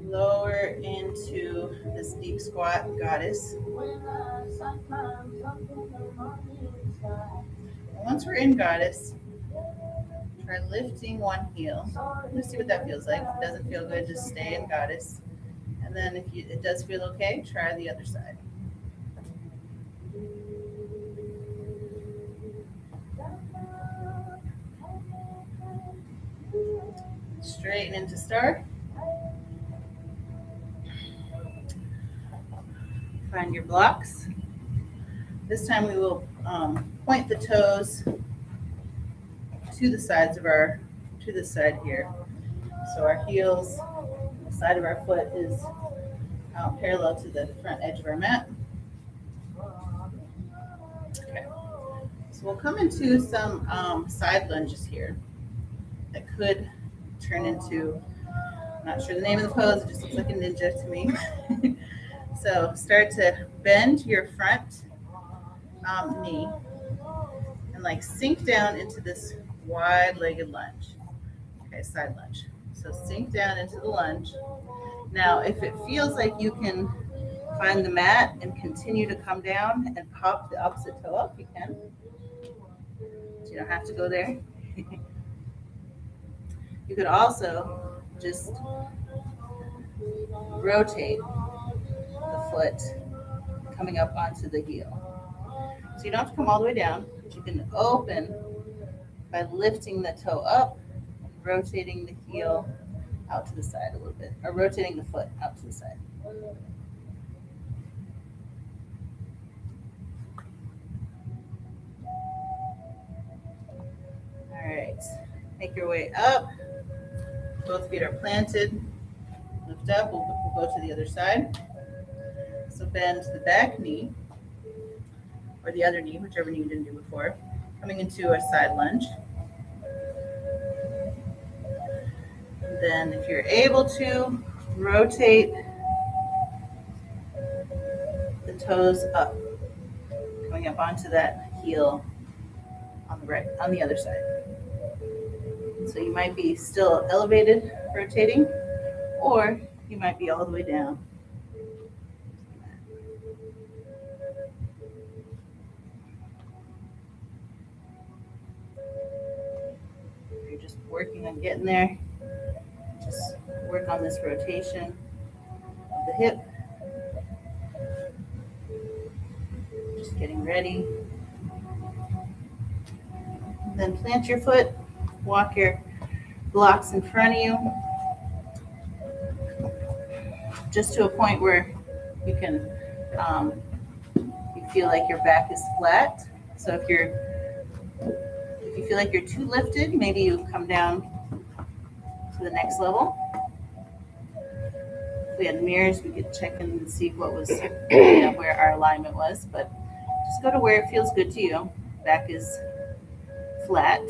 A: Lower into this deep squat, goddess. And once we're in goddess, try lifting one heel. Let's see what that feels like. If it doesn't feel good, just stay in goddess. And then if it does feel okay, try the other side. Straighten into star. Find your blocks. This time we will point the toes to the sides of to the side here. So our heels, the side of our foot is parallel to the front edge of our mat. Okay. So we'll come into some side lunges here that could turn into, I'm not sure the name of the pose, it just looks like a ninja to me. So start to bend your front knee and like sink down into this wide-legged lunge. Okay, side lunge. So sink down into the lunge. Now, if it feels like you can find the mat and continue to come down and pop the opposite toe up, you can. So you don't have to go there. You could also just rotate the foot coming up onto the heel. So you don't have to come all the way down, but you can open by lifting the toe up, rotating the heel out to the side a little bit, or rotating the foot out to the side. All right, make your way up. Both feet are planted. Lift up, we'll go to the other side. So bend the back knee, or the other knee, whichever knee you didn't do before, coming into a side lunge. Then if you're able to, rotate the toes up, coming up onto that heel on the other side. So you might be still elevated, rotating, or you might be all the way down. just working on getting there. Just work on this rotation of the hip. Just getting ready. Then plant your foot, walk your blocks in front of you, just to a point where you can, you feel like your back is flat. So if you feel like you're too lifted, maybe you come down to the next level. If we had mirrors, we could check in and see what was, where our alignment was. But just go to where it feels good to you. Back is flat.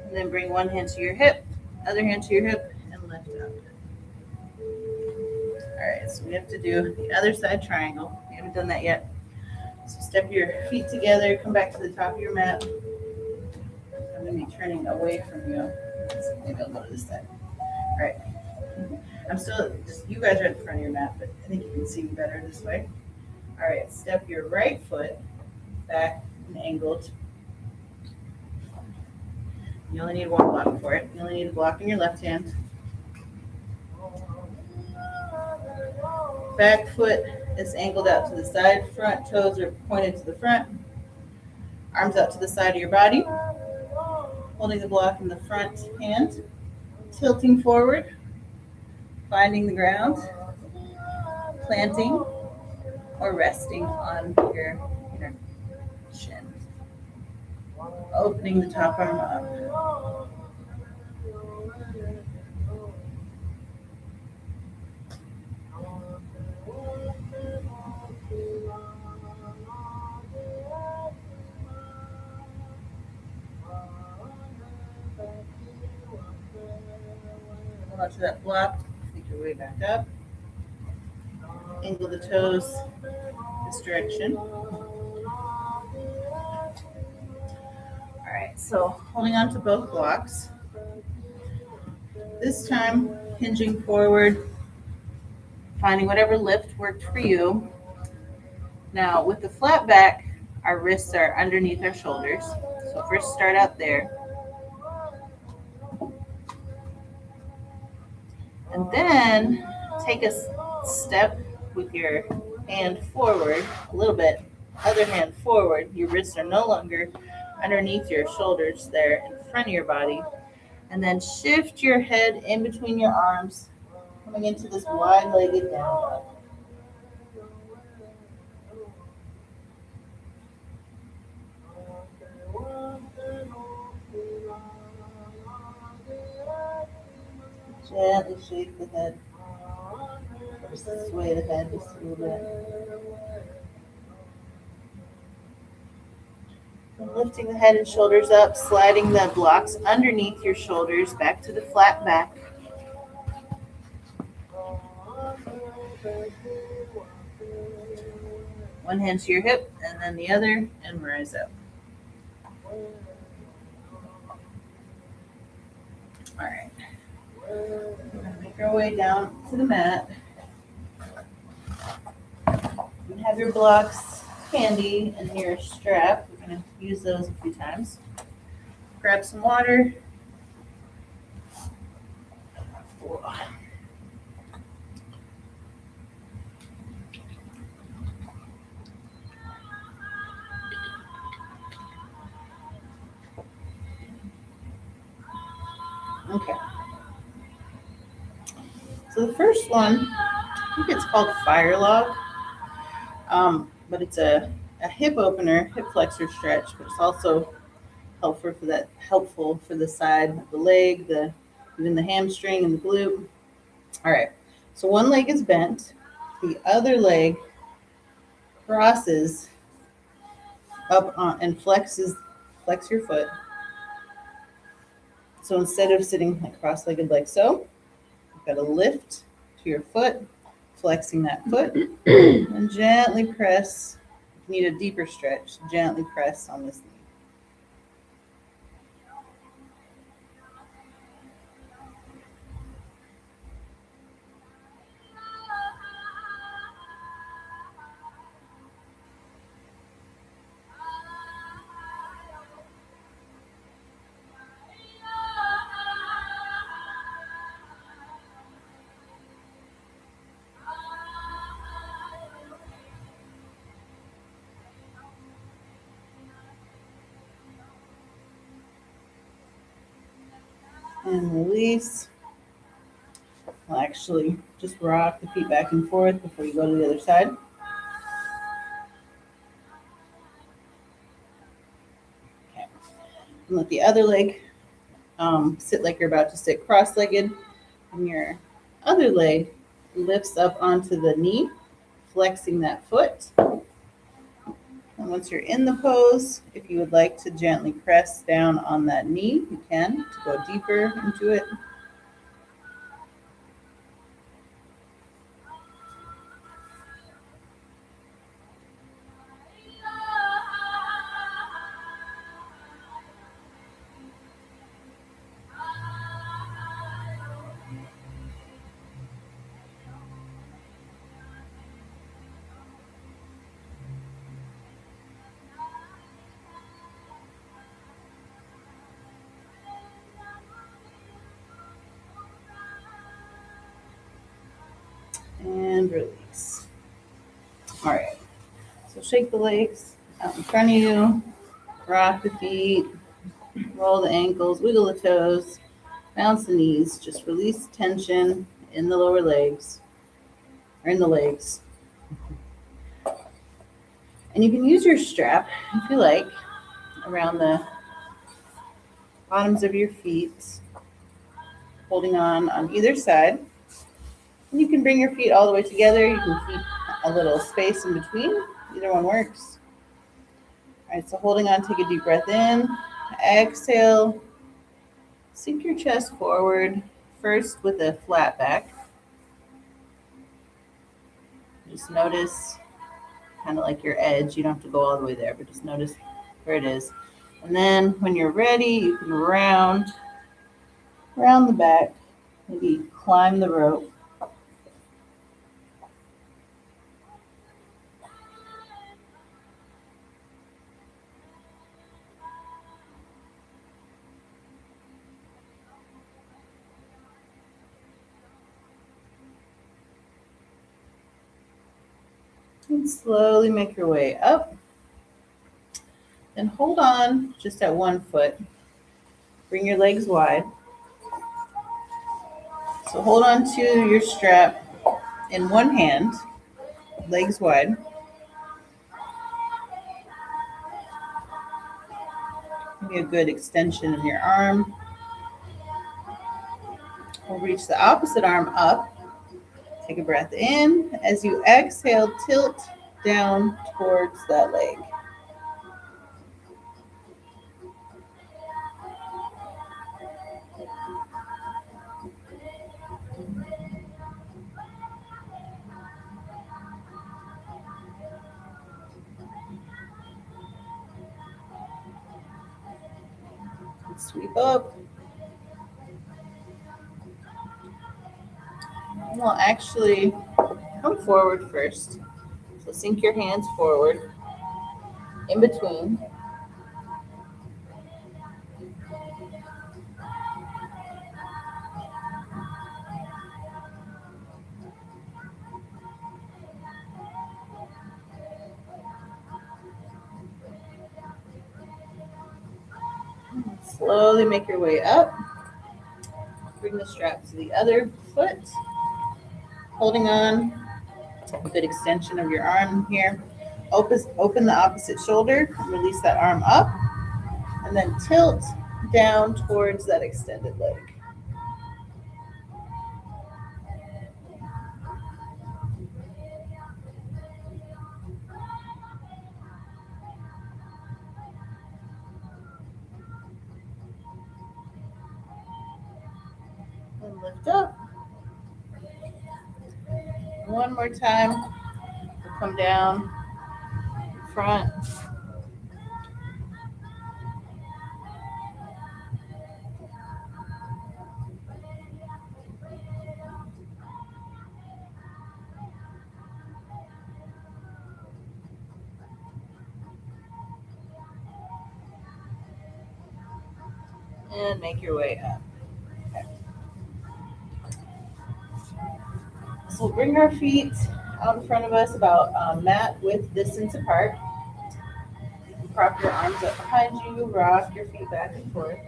A: And then bring one hand to your hip, other hand to your hip, and lift up. All right, so we have to do the other side triangle. We haven't done that yet. So step your feet together, come back to the top of your mat. I'm going to be turning away from you. So maybe I'll go to this side. All right. I'm still, just you guys are at the front of your mat, but I think you can see me better this way. All right, step your right foot back and angled. You only need one block for it. You only need a block in your left hand. Back foot is angled out to the side. Front toes are pointed to the front. Arms out to the side of your body. Holding the block in the front hand. Tilting forward. Finding the ground. Planting or resting on your chin. Opening the top arm up. Hold on to that block. Take your way back up. Angle the toes this direction. All right, so holding on to both blocks. This time, hinging forward, finding whatever lift worked for you. Now, with the flat back, our wrists are underneath our shoulders. So first start out there. And then take a step with your hand forward, a little bit, other hand forward. Your wrists are no longer underneath your shoulders, they're in front of your body. And then shift your head in between your arms, coming into this wide-legged down dog. Gently shake the head, or sway the head just a little bit. And lifting the head and shoulders up, sliding the blocks underneath your shoulders back to the flat back. One hand to your hip and then the other, and rise up. All right. We're going to make our way down to the mat. You have your blocks handy and your strap. We're going to use those a few times. Grab some water. Okay. So the first one, I think it's called Fire Log, but it's a hip opener, hip flexor stretch, but it's also helpful for the side of the leg, even the hamstring and the glute. All right. So one leg is bent, the other leg crosses up on, and flex your foot. So instead of sitting like cross-legged like so, you've got to lift to your foot, flexing that foot, and gently press. If you need a deeper stretch, gently press on this knee. And release. I'll actually just rock the feet back and forth before you go to the other side. Okay. And let the other leg sit like you're about to sit cross-legged. And your other leg lifts up onto the knee, flexing that foot. And once you're in the pose, if you would like to gently press down on that knee, you can to go deeper into it. And release. All right. So shake the legs out in front of you, rock the feet, roll the ankles, wiggle the toes, bounce the knees. Just release tension in the lower legs or in the legs. And you can use your strap if you like around the bottoms of your feet, holding on either side. And you can bring your feet all the way together. You can keep a little space in between. Either one works. All right, so holding on, take a deep breath in. Exhale. Sink your chest forward, first with a flat back. Just notice kind of like your edge. You don't have to go all the way there, but just notice where it is. And then when you're ready, you can round the back, maybe climb the rope. And slowly make your way up. And hold on just at one foot. Bring your legs wide. So hold on to your strap in one hand, legs wide. Maybe a good extension in your arm. We'll reach the opposite arm up. Take a breath in. As you exhale, tilt down towards that leg. Sweep up. And we'll actually come forward first. So sink your hands forward in between. Slowly make your way up. Bring the strap to the other foot. Holding on. A good extension of your arm here. Open the opposite shoulder. Release that arm up. And then tilt down towards that extended leg. And lift up. One more time. We'll come down in front. And make your way up. Okay. So we'll bring our feet out in front of us about mat width distance apart. Prop your arms up behind you, rock your feet back and forth.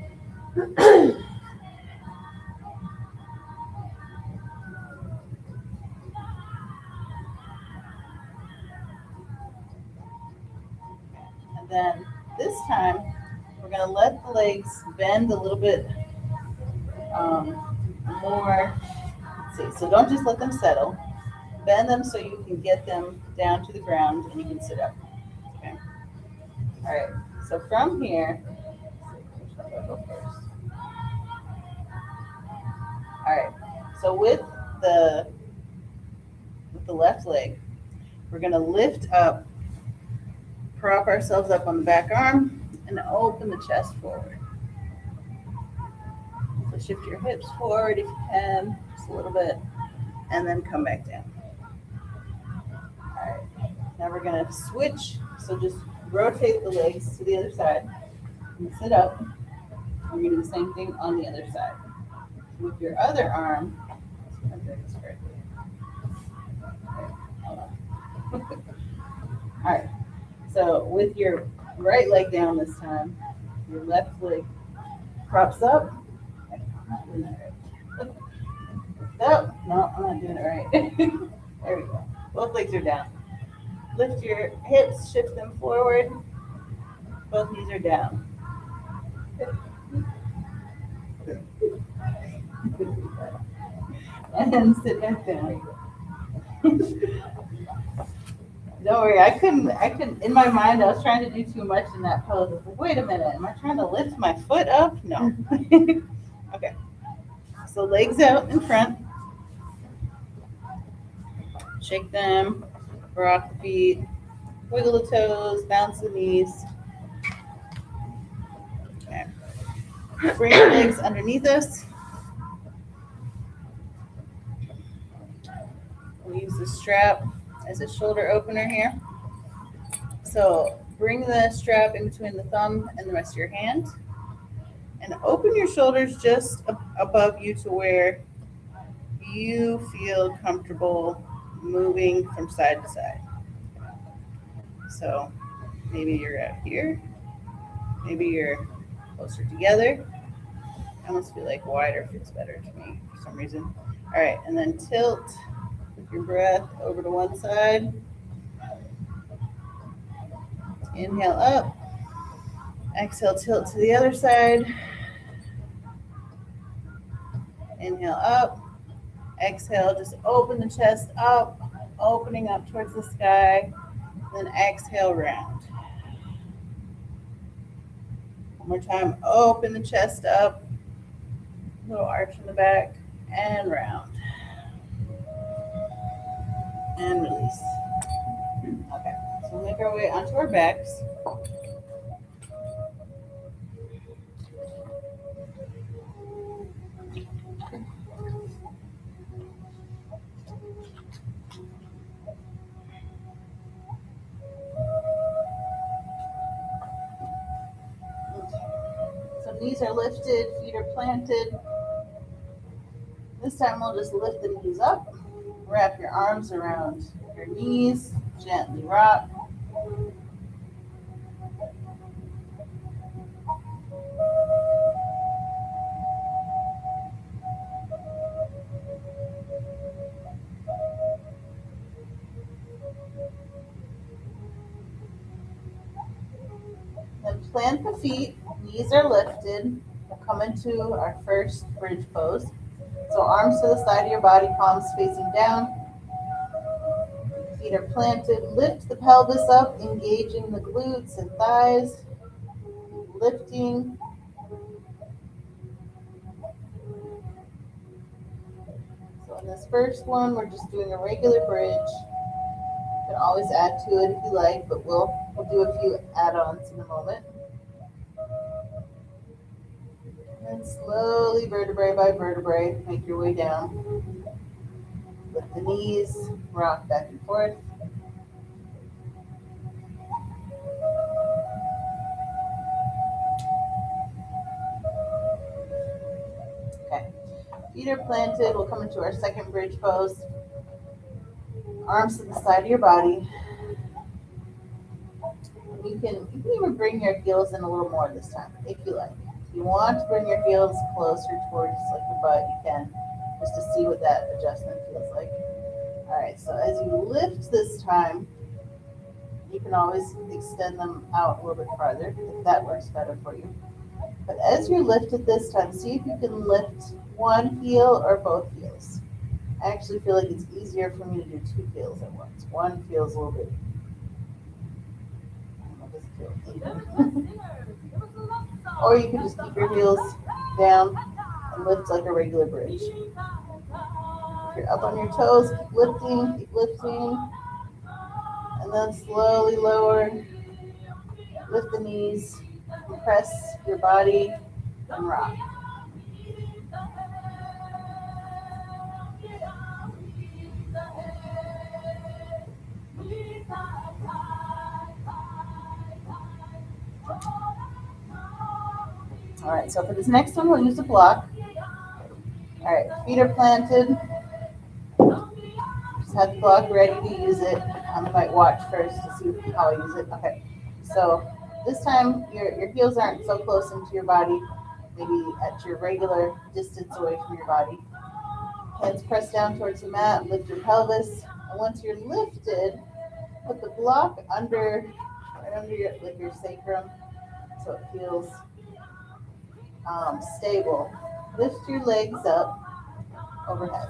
A: Then this time, we're gonna let the legs bend a little bit more. Let's see, so don't just let them settle. Bend them so you can get them down to the ground and you can sit up. Okay. All right. So from here, which one do I go first? All right. So with the left leg, we're gonna lift up, prop ourselves up on the back arm, and open the chest forward. So shift your hips forward if you can, just a little bit, and then come back down. All right. Now we're gonna switch. So just rotate the legs to the other side and sit up. We're gonna do the same thing on the other side. With your other arm, I'm doing this correctly. Okay, hold on. All right. So with your right leg down this time, your left leg props up. Okay, I'm not doing that right. No, no, I'm not doing it right. There we go. Both legs are down. Lift your hips, shift them forward. Both knees are down. And sit back down. Don't worry, I couldn't, in my mind, I was trying to do too much in that pose. I was like, wait a minute, am I trying to lift my foot up? No. Okay. So legs out in front. Shake them, rock the feet, wiggle the toes, bounce the knees. Okay. Bring the legs underneath us. We'll use the strap as a shoulder opener here. So bring the strap in between the thumb and the rest of your hand and open your shoulders just above you to where you feel comfortable moving from side to side. So maybe you're out here, maybe you're closer together. I almost feel like wider feels better to me for some reason. All right, and then tilt with your breath over to one side. Inhale up. Exhale, tilt to the other side. Inhale up. Exhale, just open the chest up, opening up towards the sky. Then exhale, round. One more time, open the chest up. Little arch in the back and round. And release. Okay, so we'll make our way onto our backs. So knees are lifted, feet are planted. This time we'll just lift the knees up, wrap your arms around your knees, gently rock. Then plant the feet, knees are lifted. We'll come into our first bridge pose. So arms to the side of your body, palms facing down. Feet are planted. Lift the pelvis up, engaging the glutes and thighs. Lifting. So in this first one, we're just doing a regular bridge. You can always add to it if you like, but we'll do a few add-ons in a moment. And slowly, vertebrae by vertebrae, make your way down. Lift the knees, rock back and forth. Okay, feet are planted. We'll come into our second bridge pose. Arms to the side of your body. And you can even bring your heels in a little more this time, if you like. If you want to bring your heels closer towards like your butt, you can, just to see what that adjustment feels like. All right, so as you lift this time, You can always extend them out a little bit farther if that works better for you. But as you lift it this time, see if you can lift one heel or both heels. I actually feel like it's easier for me to do two heels at once. One feels a little bit, I don't know, doesn't feel even. Or you can just keep your heels down and lift like a regular bridge. If you're up on your toes, keep lifting, and then slowly lower. Lift the knees, compress your body, and rock. All right, so for this next one, we'll use a block. All right, feet are planted. Just have the block ready to use it. I might watch first to see how I use it. Okay, so this time your heels aren't so close into your body, maybe at your regular distance away from your body. Hands press down towards the mat, lift your pelvis, and once you're lifted, put the block right under your sacrum, so it feels stable. Lift your legs up overhead.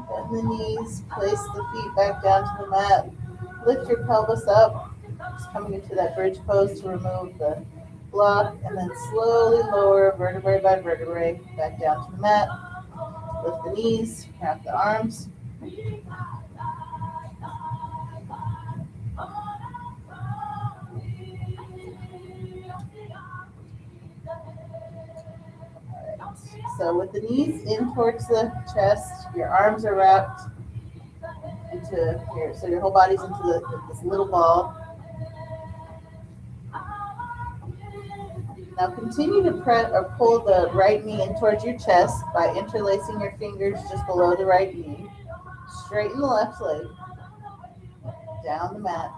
A: Bend the knees, place the feet back down to the mat. Lift your pelvis up, just coming into that bridge pose to remove the block, and then slowly lower vertebrae by vertebrae back down to the mat. Lift the knees, wrap the arms. So with the knees in towards the chest, your arms are wrapped into here, so your whole body's into this little ball. Now continue to press or pull the right knee in towards your chest by interlacing your fingers just below the right knee. Straighten the left leg down the mat.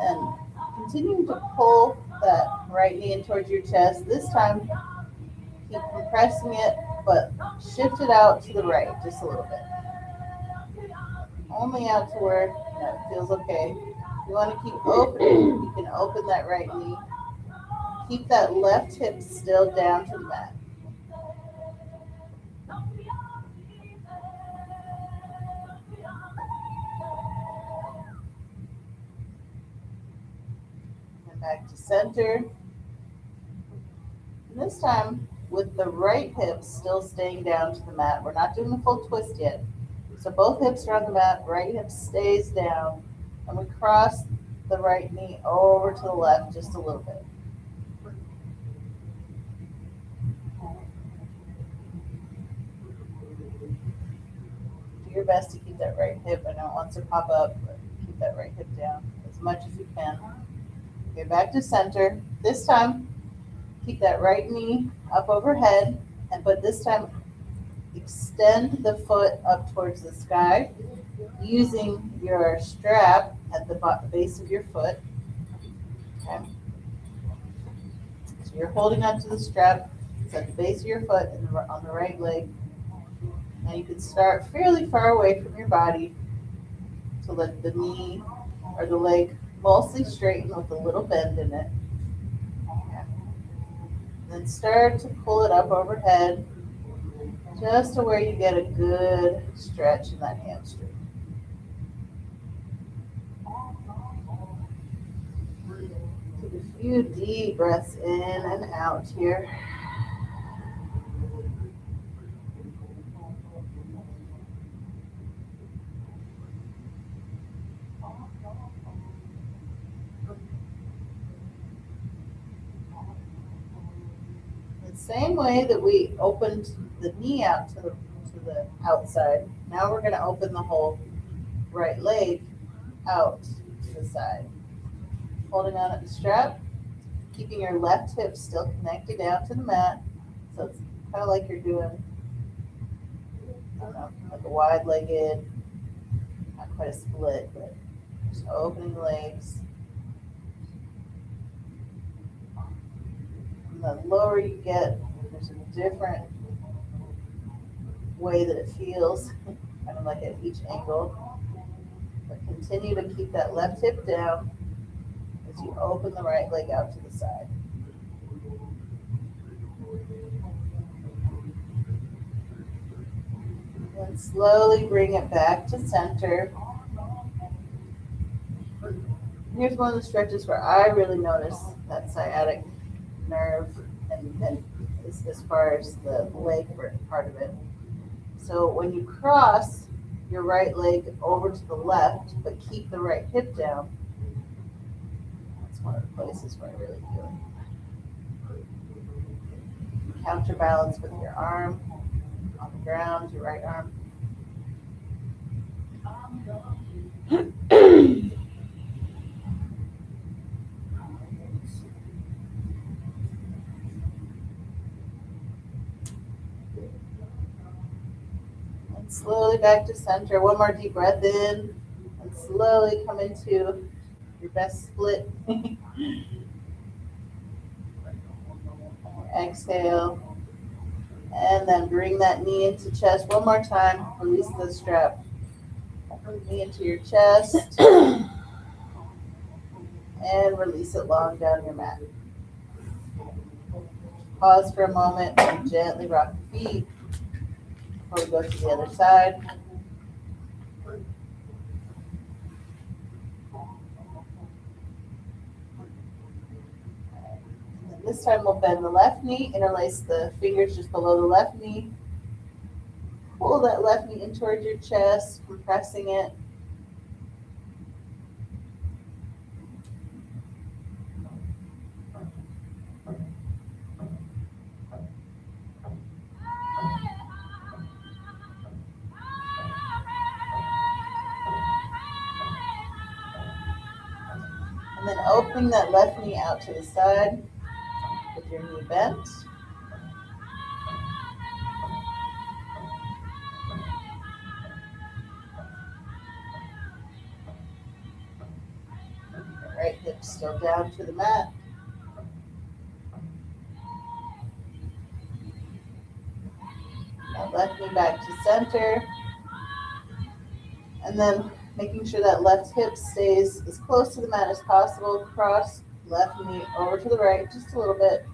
A: And continuing to pull that right knee in towards your chest. This time, keep compressing it, but shift it out to the right just a little bit. Only out to where it feels okay. If you want to keep opening, you can open that right knee. Keep that left hip still down to the mat. And back to center. And this time, with the right hip still staying down to the mat. We're not doing the full twist yet. So both hips are on the mat, right hip stays down, and we cross the right knee over to the left just a little bit. Do your best to keep that right hip. I know it wants to pop up, but keep that right hip down as much as you can. Okay, back to center. This time, keep that right knee up overhead, but this time extend the foot up towards the sky using your strap at the base of your foot. Okay. So you're holding onto the strap. It's at the base of your foot and on the right leg. Now you can start fairly far away from your body to let the knee or the leg mostly straighten with a little bend in it. Okay. Then start to pull it up overhead just to where you get a good stretch in that hamstring. Few deep breaths in and out here. The same way that we opened the knee out to the outside, now we're going to open the whole right leg out to the side. Holding on at the strap, keeping your left hip still connected down to the mat. So it's kind of like you're doing, I don't know, like a wide-legged, not quite a split, but just opening the legs. And the lower you get, there's a different way that it feels, kind of like at each angle. But continue to keep that left hip down as you open the right leg out to the side. And slowly bring it back to center. Here's one of the stretches where I really notice that sciatic nerve and as far as the leg part of it. So when you cross your right leg over to the left, but keep the right hip down, that's one of the places where I really feel it. Counterbalance with your arm on the ground, your right arm. And slowly back to center. One more deep breath in, and slowly come into your best split. Exhale. And then bring that knee into chest one more time. Release the strap. Knee into your chest. And release it long down your mat. Pause for a moment and gently rock the feet before we go to the other side. And this time we'll bend the left knee, interlace the fingers just below the left knee. Pull that left knee in towards your chest, compressing it. And then opening that left knee out to the side with your knee bent. Right hip still down to the mat. That left knee back to center. And then making sure that left hip stays as close to the mat as possible. Cross left knee over to the right just a little bit.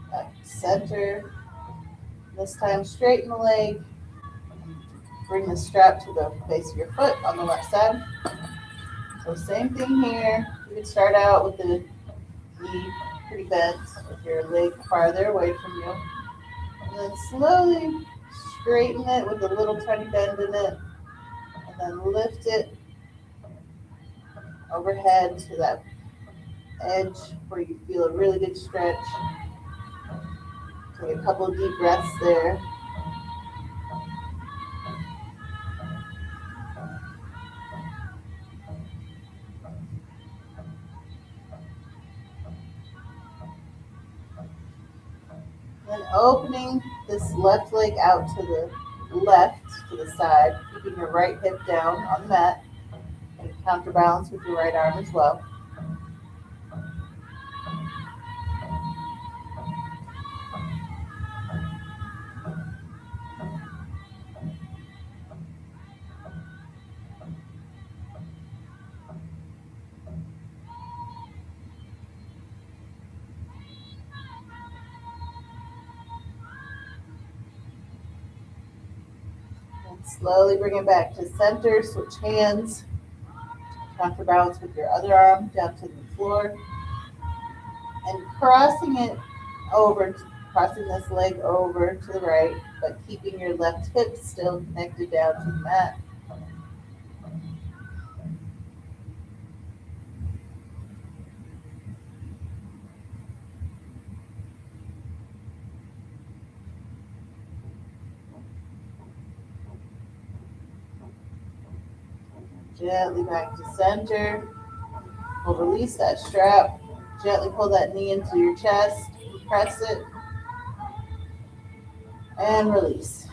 A: Back to center. This time straighten the leg. Bring the strap to the base of your foot on the left side. So same thing here. You can start out with the knee pretty bent with your leg farther away from you. And then slowly straighten it with a little tiny bend in it. And then lift it overhead to that edge where you feel a really good stretch. Take a couple of deep breaths there. Then opening this left leg out to the left, to the side, keeping your right hip down on the mat. And counterbalance with your right arm as well. Slowly bring it back to center, switch hands, counterbalance with your other arm down to the floor, and crossing this leg over to the right, but keeping your left hip still connected down to the mat. Gently back to center. We'll release that strap. Gently pull that knee into your chest. Press it. And release.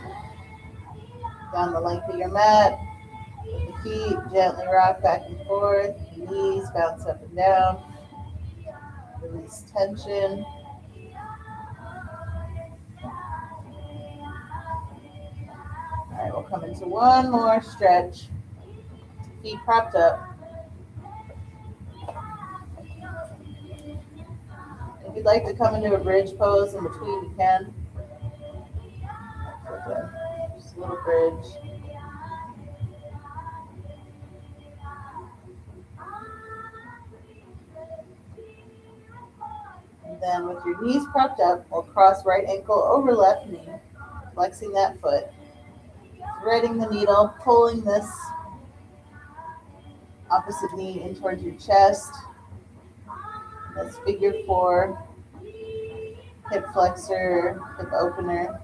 A: Down the length of your mat. With the feet, gently rock back and forth. Knees bounce up and down. Release tension. All right, we'll come into one more stretch. Feet propped up. If you'd like to come into a bridge pose in between, you can. Okay. Just a little bridge. And then with your knees propped up, we'll cross right ankle over left knee, flexing that foot, threading the needle, pulling this opposite knee in towards your chest. That's figure 4, hip flexor, hip opener.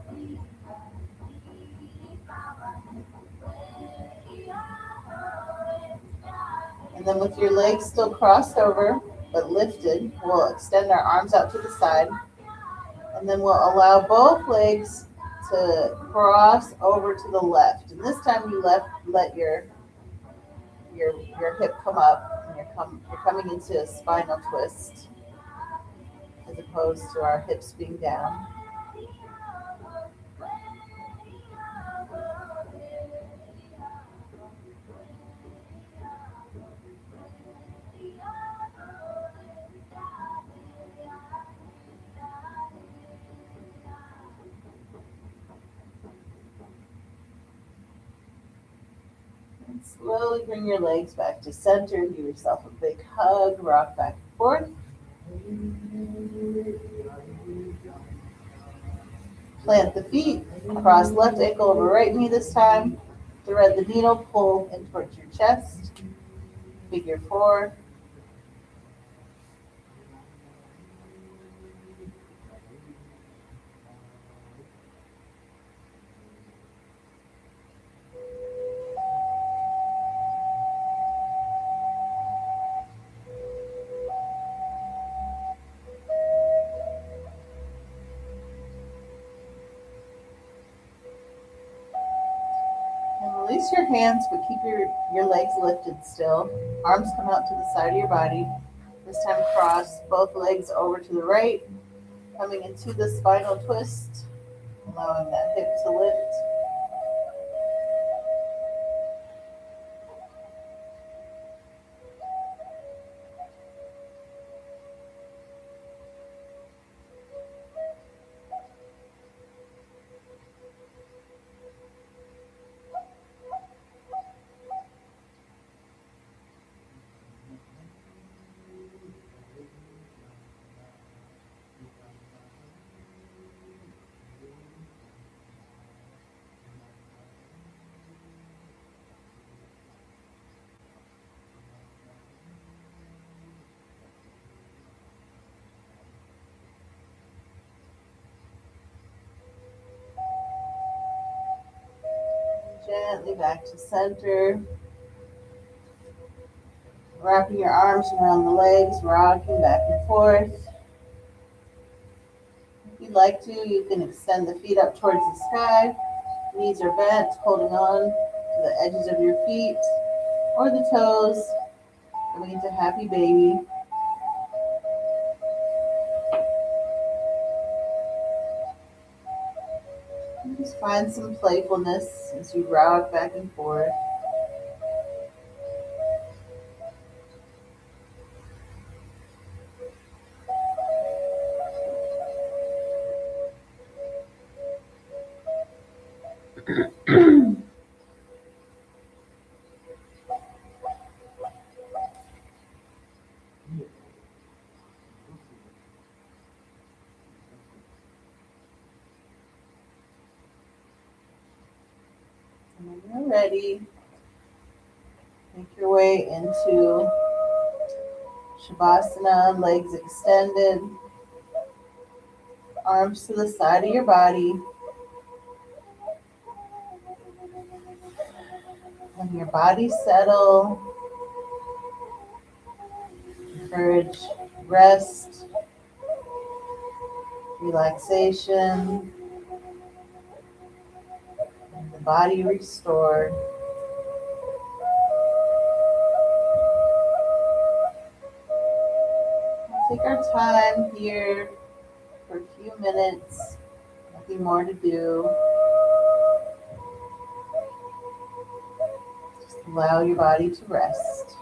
A: And then with your legs still crossed over, but lifted, we'll extend our arms out to the side. And then we'll allow both legs to cross over to the left. And this time you let your hip come up, and you're coming into a spinal twist as opposed to our hips being down. And slowly bring your legs back to center. Give yourself a big hug. Rock back and forth. Plant the feet. Cross left ankle over right knee this time. Thread the needle. Pull in towards your chest. Figure 4. Release your hands, but keep your legs lifted still. Arms come out to the side of your body. This time cross both legs over to the right, coming into the spinal twist, allowing that hip to lift. Gently back to center. Wrapping your arms around the legs, rocking back and forth. If you'd like to, you can extend the feet up towards the sky. Knees are bent, holding on to the edges of your feet or the toes, coming into happy baby. And just find some playfulness as you rock back and forth. When you're ready, make your way into Shavasana, legs extended, arms to the side of your body. When your body settle, encourage rest, relaxation, and the body restored. Take our time here for a few minutes, nothing more to do. Just allow your body to rest.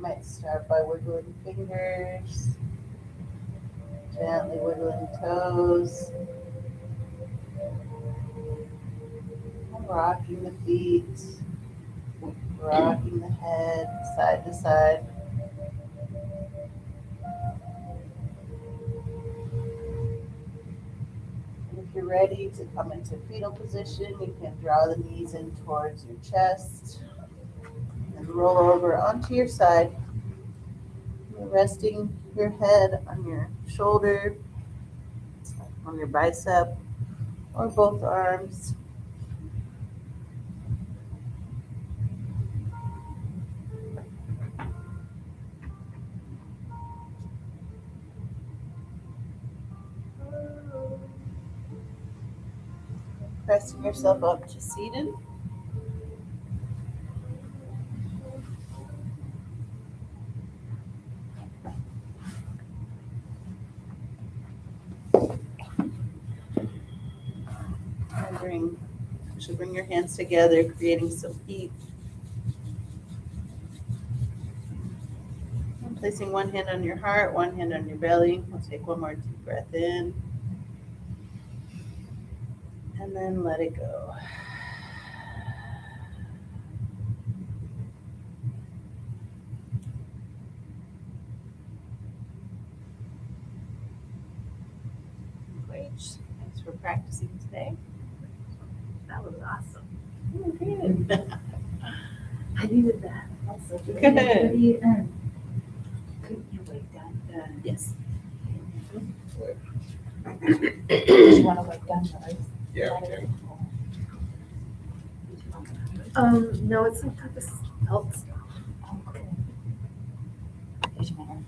A: might start by wiggling fingers, gently wiggling toes, rocking the feet, rocking the head side to side. And if you're ready to come into fetal position, you can draw the knees in towards your chest and roll over onto your side. You're resting your head on your shoulder, on your bicep, or both arms. Pressing yourself up to seated. And bring your hands together, creating some heat. And placing one hand on your heart, one hand on your belly. We'll take one more deep breath in. And then let it go. Great. Thanks for practicing today.
B: That was awesome.
A: Good.
B: I needed that also.
A: Good.
B: Could you write down
A: Yes.
B: do you want to write down yours?
C: Yeah, okay.
B: No, it's some type of health stuff. Oh, cool. Here's mine.